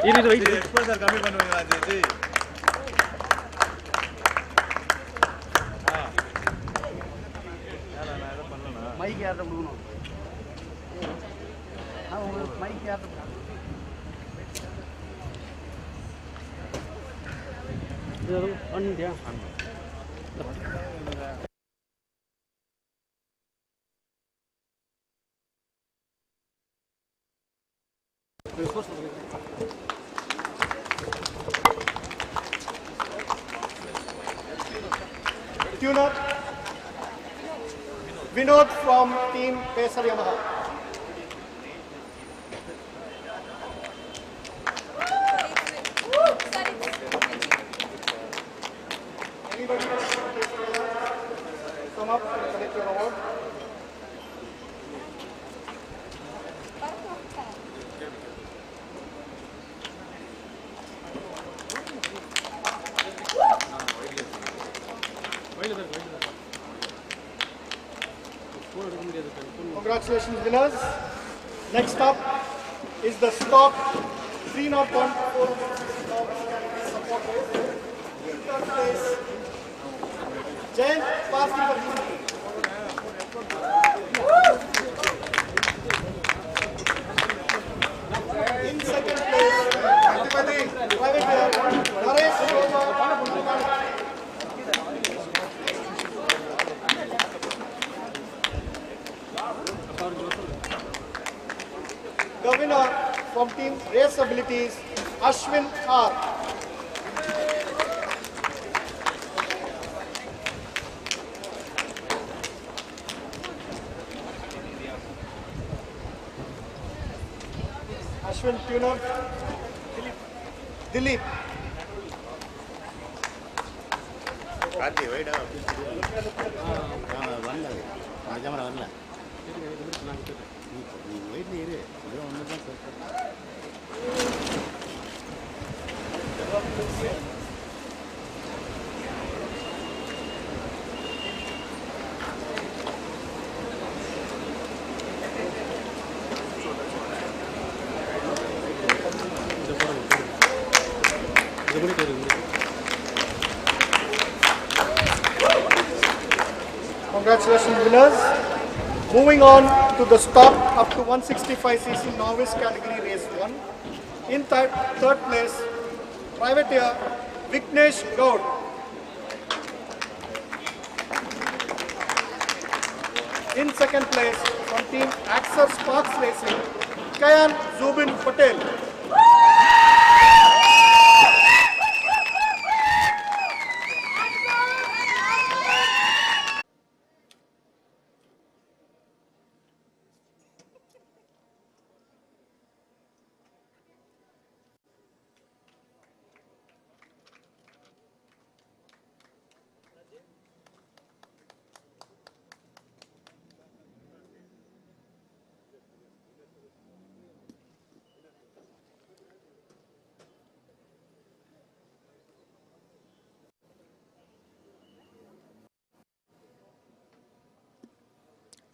Exposure கம்மி பண்ணுவீங்களா G நான் எதுவும் பண்ணலண்ணா mic யார்கிட்ட கொடுக்கணும் உங்களுக்கு மைக் யார்கிட்ட பண்ணிட்டியா Tuner Vinod from team Pesar Yamaha. Anybody come up and collect your award? Congratulations, winners. Next up is the stock 301 support race. In third place, Jain Parthi. In second place, private Naresh Roma. The winner from team Race Abilities, Ashwin R. Ashwin Tuner, Dilip. Karthi வைடா வரல camera வரல நீ வெயிட்ல இரு இதெல்லாம் ஒன்று தான் Congratulations, winners. Moving on to the stock up to 165cc novice category race 1. In third place, privateer Vignesh Gaud. In second place, from team Axer Sparks Racing, Kayan Zubin Patel.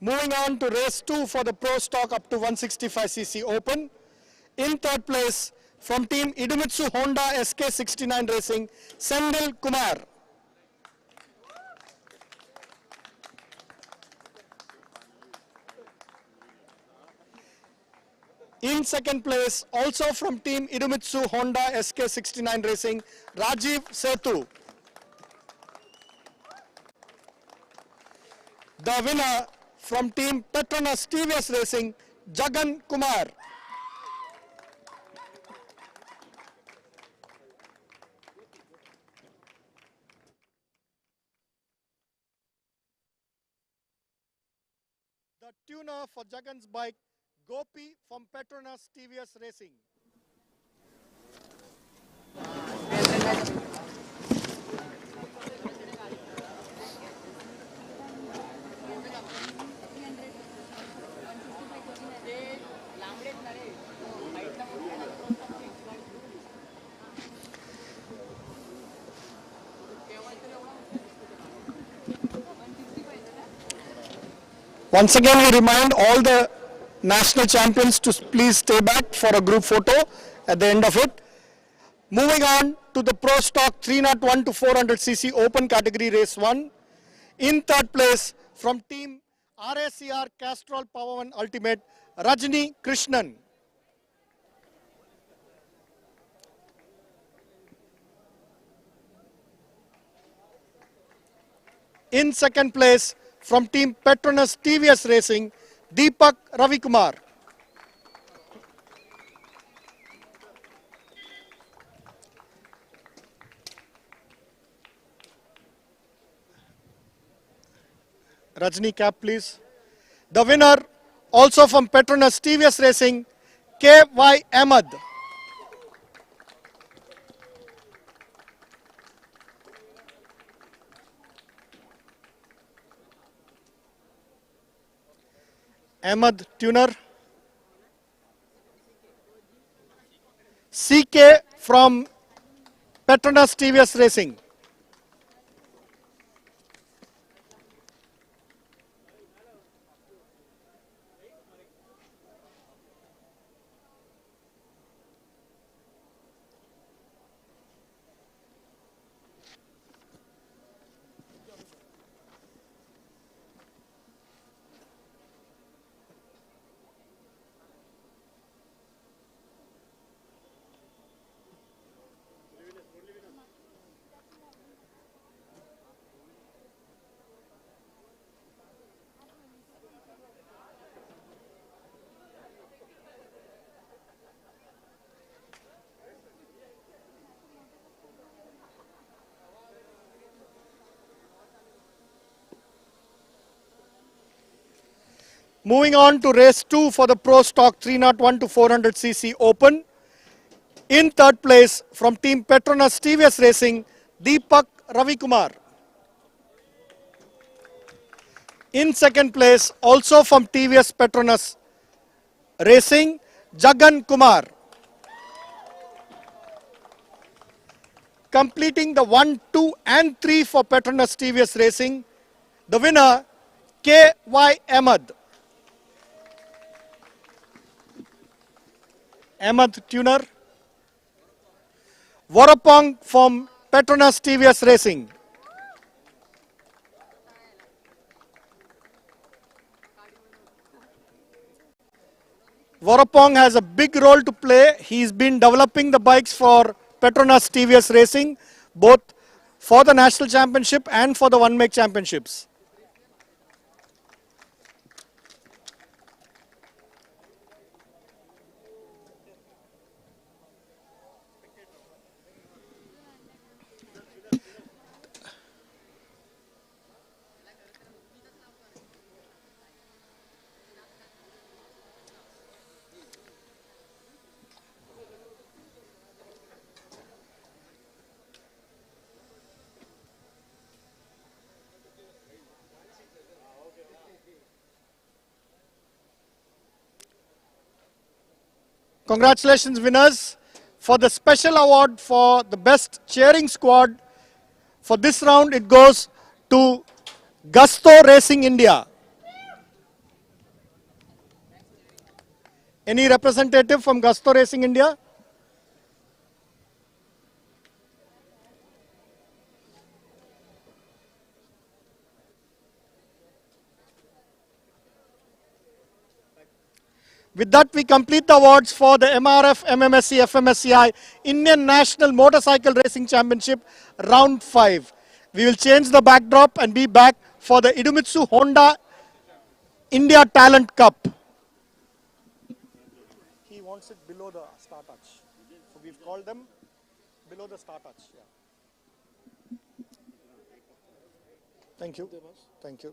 Moving on to race 2 for the pro stock up to 165cc open. In third place, from team Idemitsu Honda SK69 Racing, Sendil Kumar. In second place, also from team Idemitsu Honda SK69 Racing, Rajiv Setu. The winner from team Petronas TVS Racing, Jagan Kumar. The tuner for Jagan's bike, Gopi from Petronas TVS Racing. Once again, we remind all the national champions to please stay back for a group photo, at the end of it. Moving on to the Pro Stock 301 to 400cc Open category race 1. In third place from team RACR Castrol Power One Ultimate, Rajni Krishnan. In second place from team Petronas TVS Racing, Deepak Ravikumar. Rajni cap please. The winner also from Petronas TVS Racing, K.Y. Ahmed. Ahmed Tuner. CK from Petronas TVS Racing. Moving on to race 2 for the Pro Stock 301 to 400cc Open. In third place from team Petronas TVS Racing, Deepak Ravikumar. In second place, also from TVS Petronas Racing, Jagan Kumar. Completing the 1, 2 and 3 for Petronas TVS Racing, the winner, K.Y. Ahmed. Ahmed Tuner. Warapong from Petronas TVS Racing. Warapong has a big role to play. He's been developing the bikes for Petronas TVS Racing, both for the National Championship and for the One Make Championships. Congratulations winners. For the special award for the best cheering squad, for this round it goes to Gusto Racing India. Any representative from Gusto Racing India? With that, we complete the awards for the MRF MMSC fmsci Indian National Motorcycle Racing Championship Round 5. We will change the backdrop and be back for the Idemitsu Honda India Talent Cup. He wants it below the star touch. So we've called them below the star touch. Yeah. Thank you. Thank you.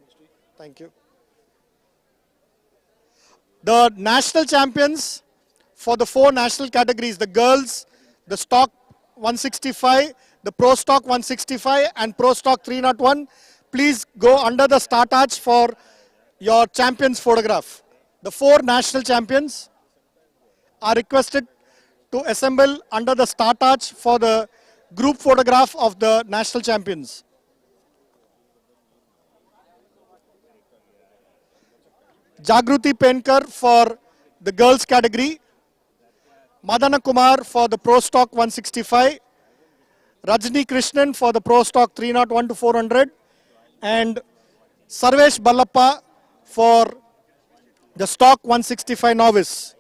Thank you. The national champions for the 4 national categories, the girls, the stock 165, the pro stock 165 and pro stock 301. Please go under the start arch for your champions photograph. The 4 national champions are requested to assemble under the start arch for the group photograph of the national champions. Jagruti Penkar for the girls category, Madana Kumar for the Pro Stock 165, Rajni Krishnan for the Pro Stock 301 to 400, and Sarvesh Ballappa for the Stock 165 Novice.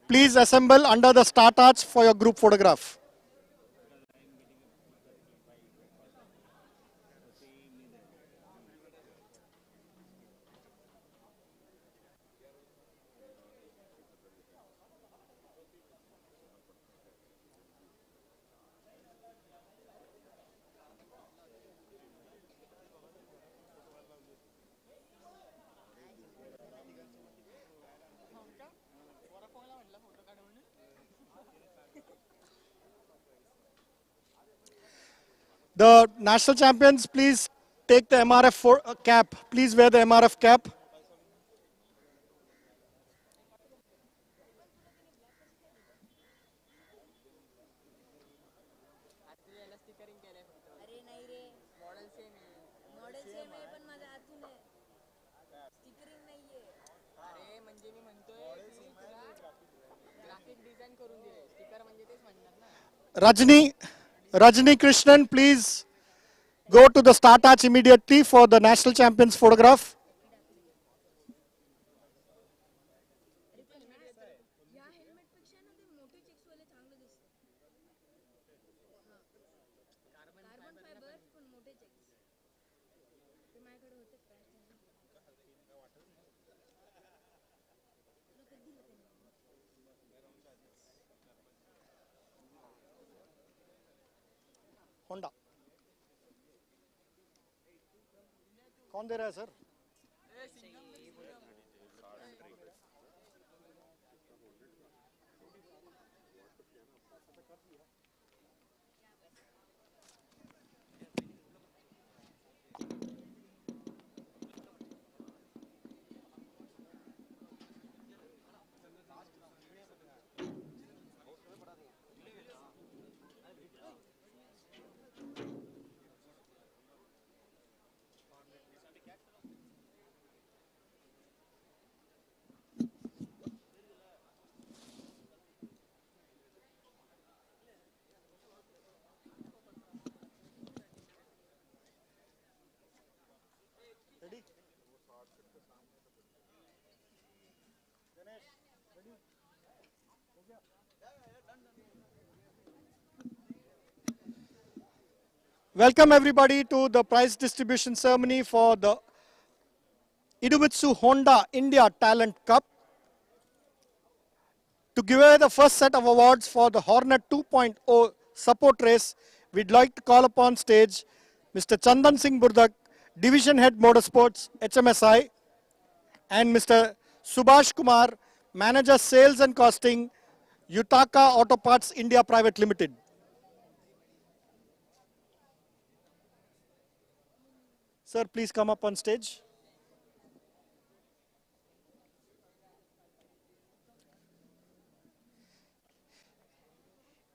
Please assemble under the start arch for your group photograph. The national champions, please take the MRF cap. Please wear the MRF cap. Rajni Krishnan, please go to the start arch immediately for the national champions photograph. Honda. कौन दे रहा है sir? Welcome everybody to the prize distribution ceremony for the Idemitsu Honda India Talent Cup. To give away the first set of awards for the Hornet 2.0 support race, we'd like to call upon stage Mr. Chandan Singh Burdak, Division Head Motorsports, HMSI, and Mr. Subhash Kumar, Manager Sales and Costing, Yutaka Auto Parts India Private Limited. Sir, please come up on stage.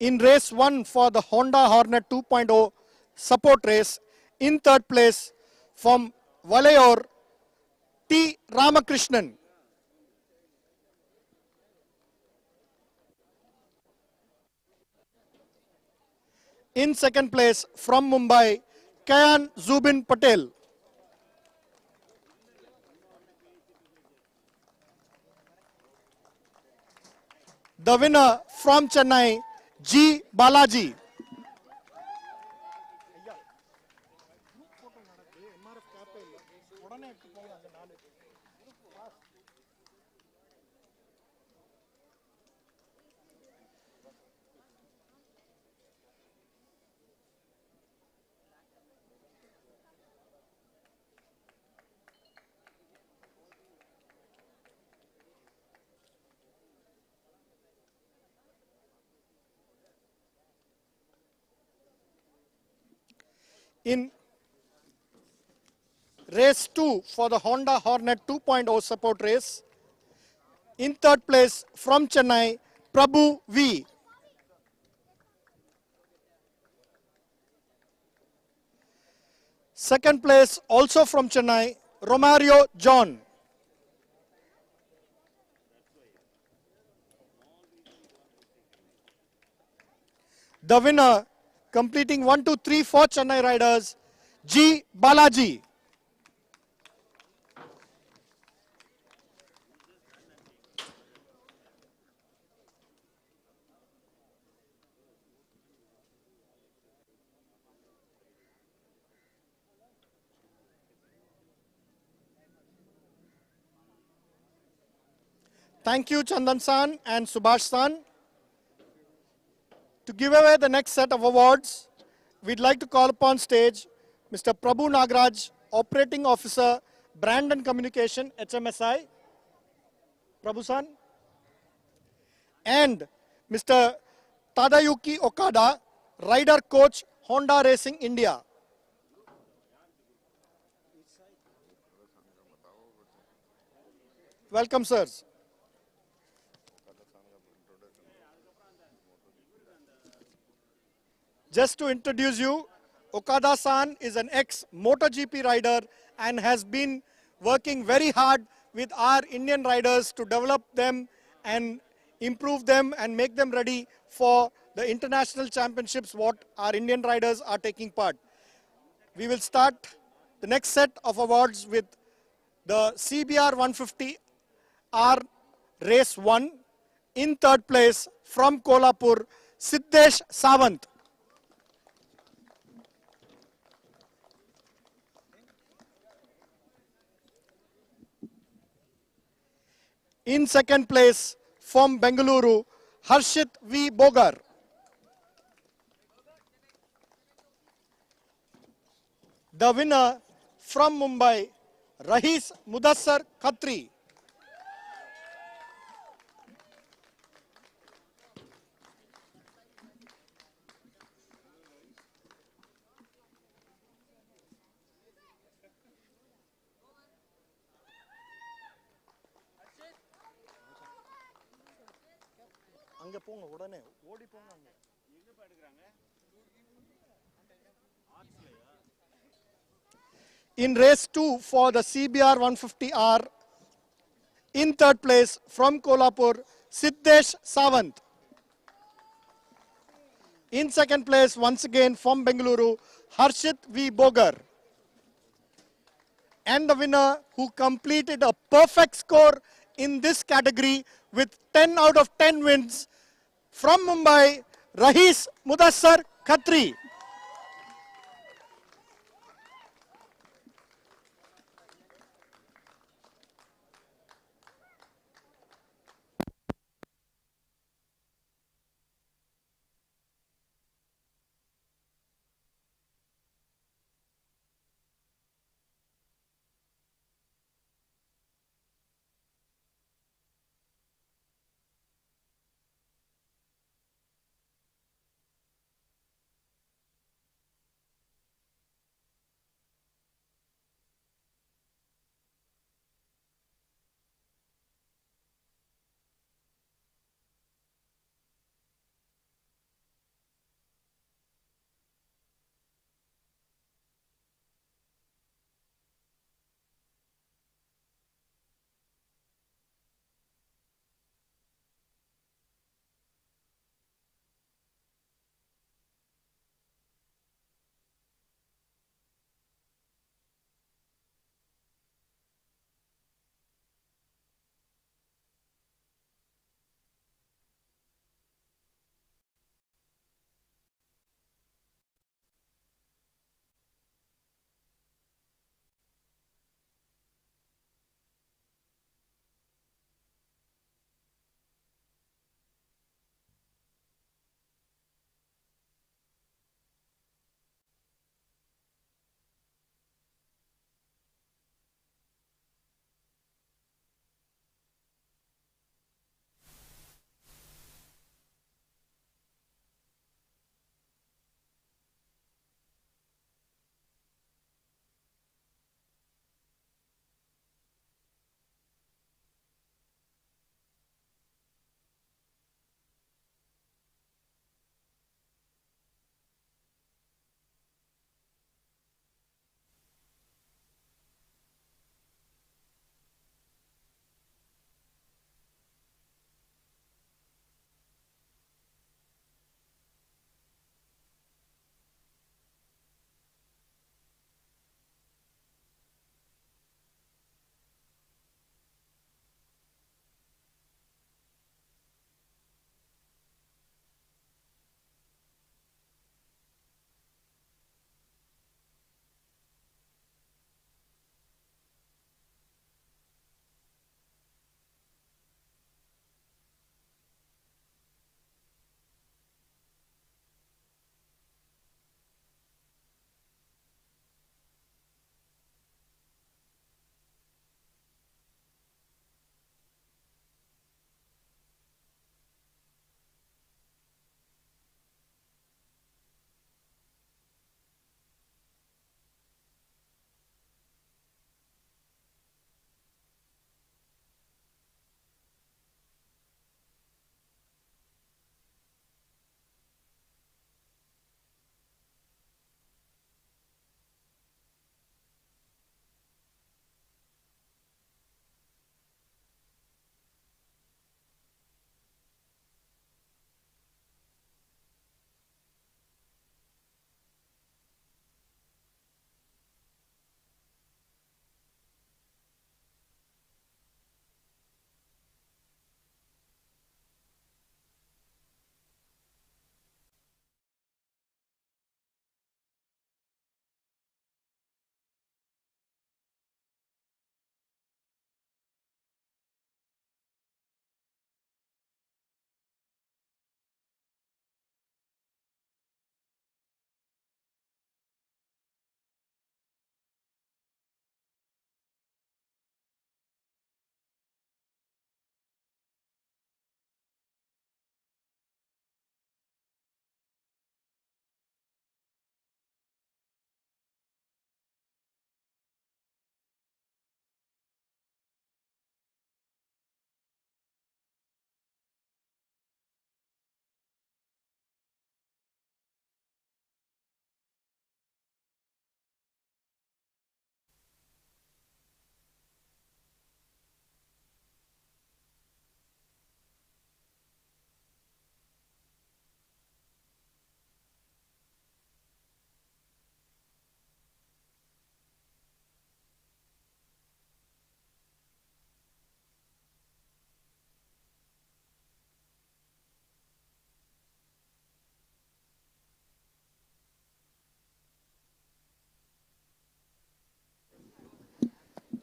In race 1 for the Honda Hornet 2.0 support race, in third place from Valayor, T. Ramakrishnan. In second place from Mumbai, Kayan Zubin Patel. The winner from Chennai, G. Balaji. In race 2 for the Honda Hornet 2.0 support race, in third place from Chennai, Prabhu V. Second place also from Chennai, Romario John. The winner, completing 1, 2, 3 for Chennai Riders, G. Balaji. Thank you, Chandan San and Subhash San. To give away the next set of awards, we'd like to call upon stage Mr. Prabhu Nagraj, Operating Officer, Brand and Communication, HMSI. Prabhu San. And Mr. Tadayuki Okada, Rider Coach, Honda Racing India. Welcome, sirs. Just to introduce you, Okada-san is an ex-MotoGP rider and has been working very hard with our Indian riders to develop them and improve them and make them ready for the international championships what our Indian riders are taking part. We will start the next set of awards with the CBR 150R Race 1. In third place from Kolhapur, Siddesh Sawant. In second place from Bengaluru, Harshit V. Bogar. The winner from Mumbai, Rahis Mudassar Khatri. In race 2 for the CBR 150R, in third place from Kolhapur, Siddesh Sawant. In second place, once again from Bengaluru, Harshit V. Bogar. And the winner who completed a perfect score in this category with 10 out of 10 wins from Mumbai, Rahis Mudassar Khatri.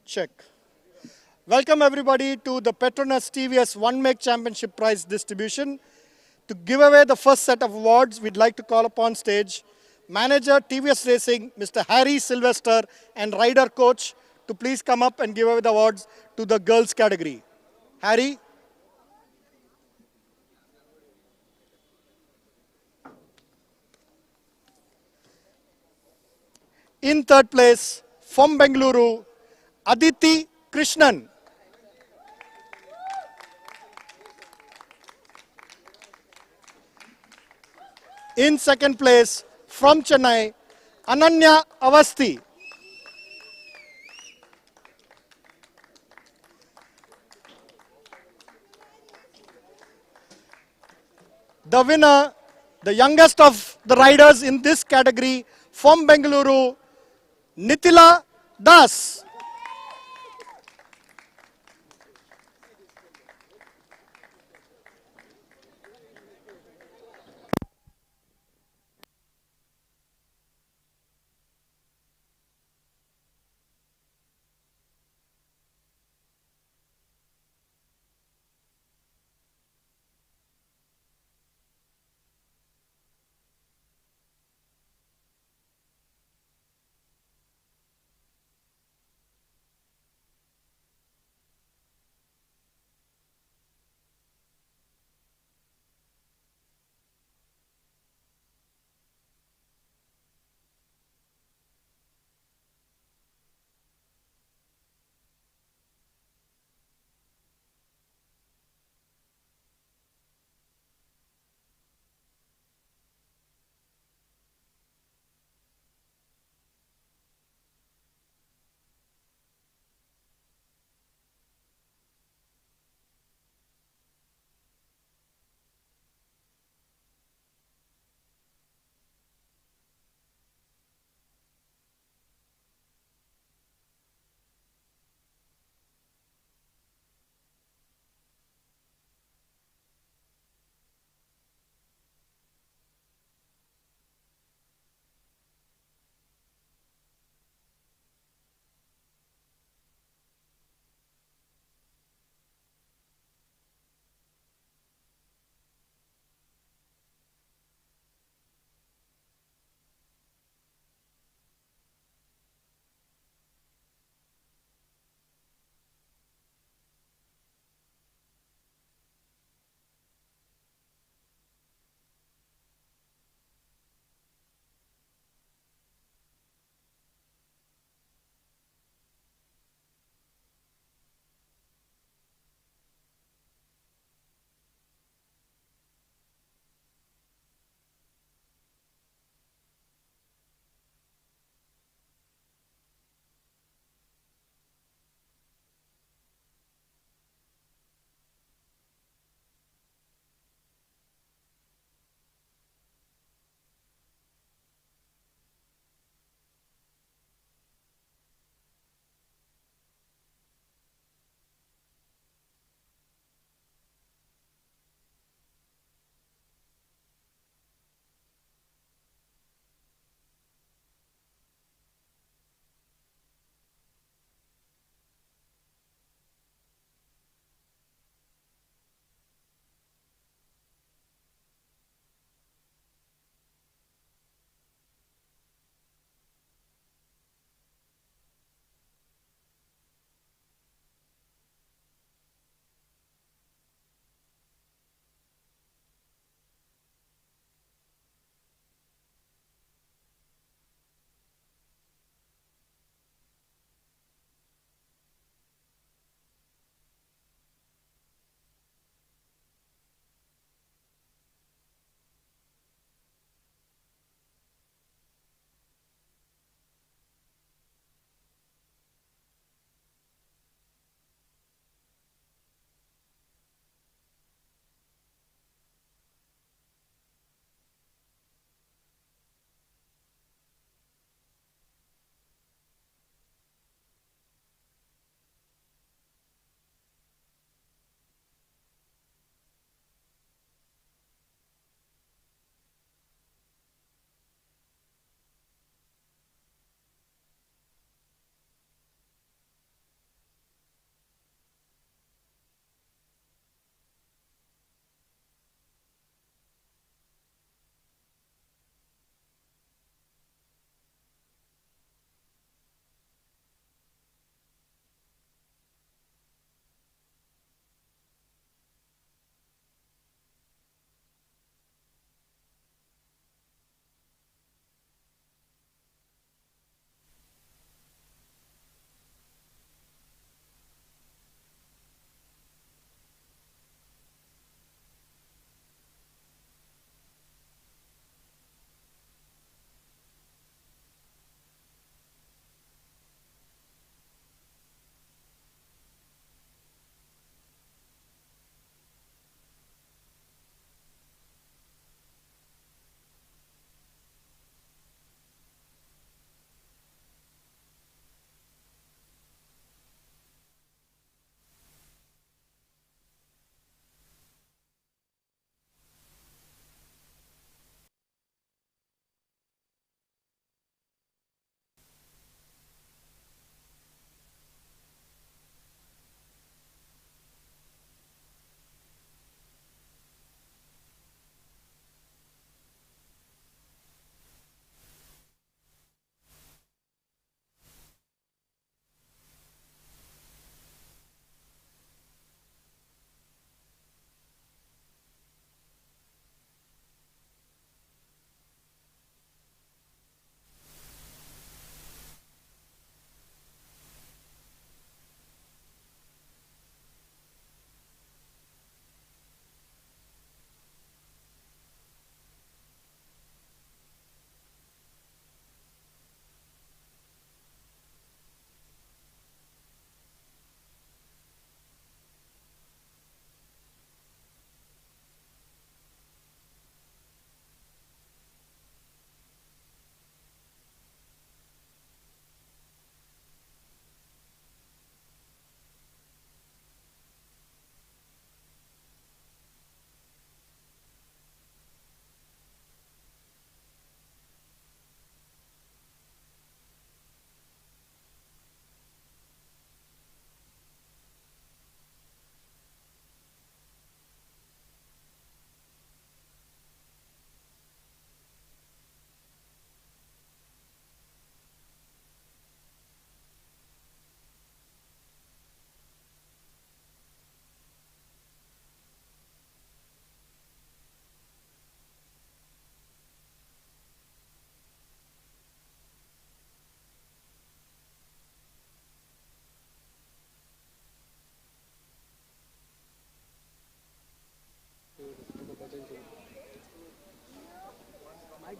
Check. Welcome everybody to the Petronas TVS One Make Championship Prize distribution. To give away the first set of awards, we'd like to call upon stage Manager TVS Racing, Mr. Harry Sylvester, and Rider Coach to please come up and give away the awards to the girls category. Harry. In third place, from Bengaluru, Aditi Krishnan. In second place, from Chennai, Ananya Avasti. The winner, the youngest of the riders in this category, from Bengaluru, Nitila Das.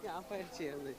மைக்கு off ஆயிடுச்சு வந்து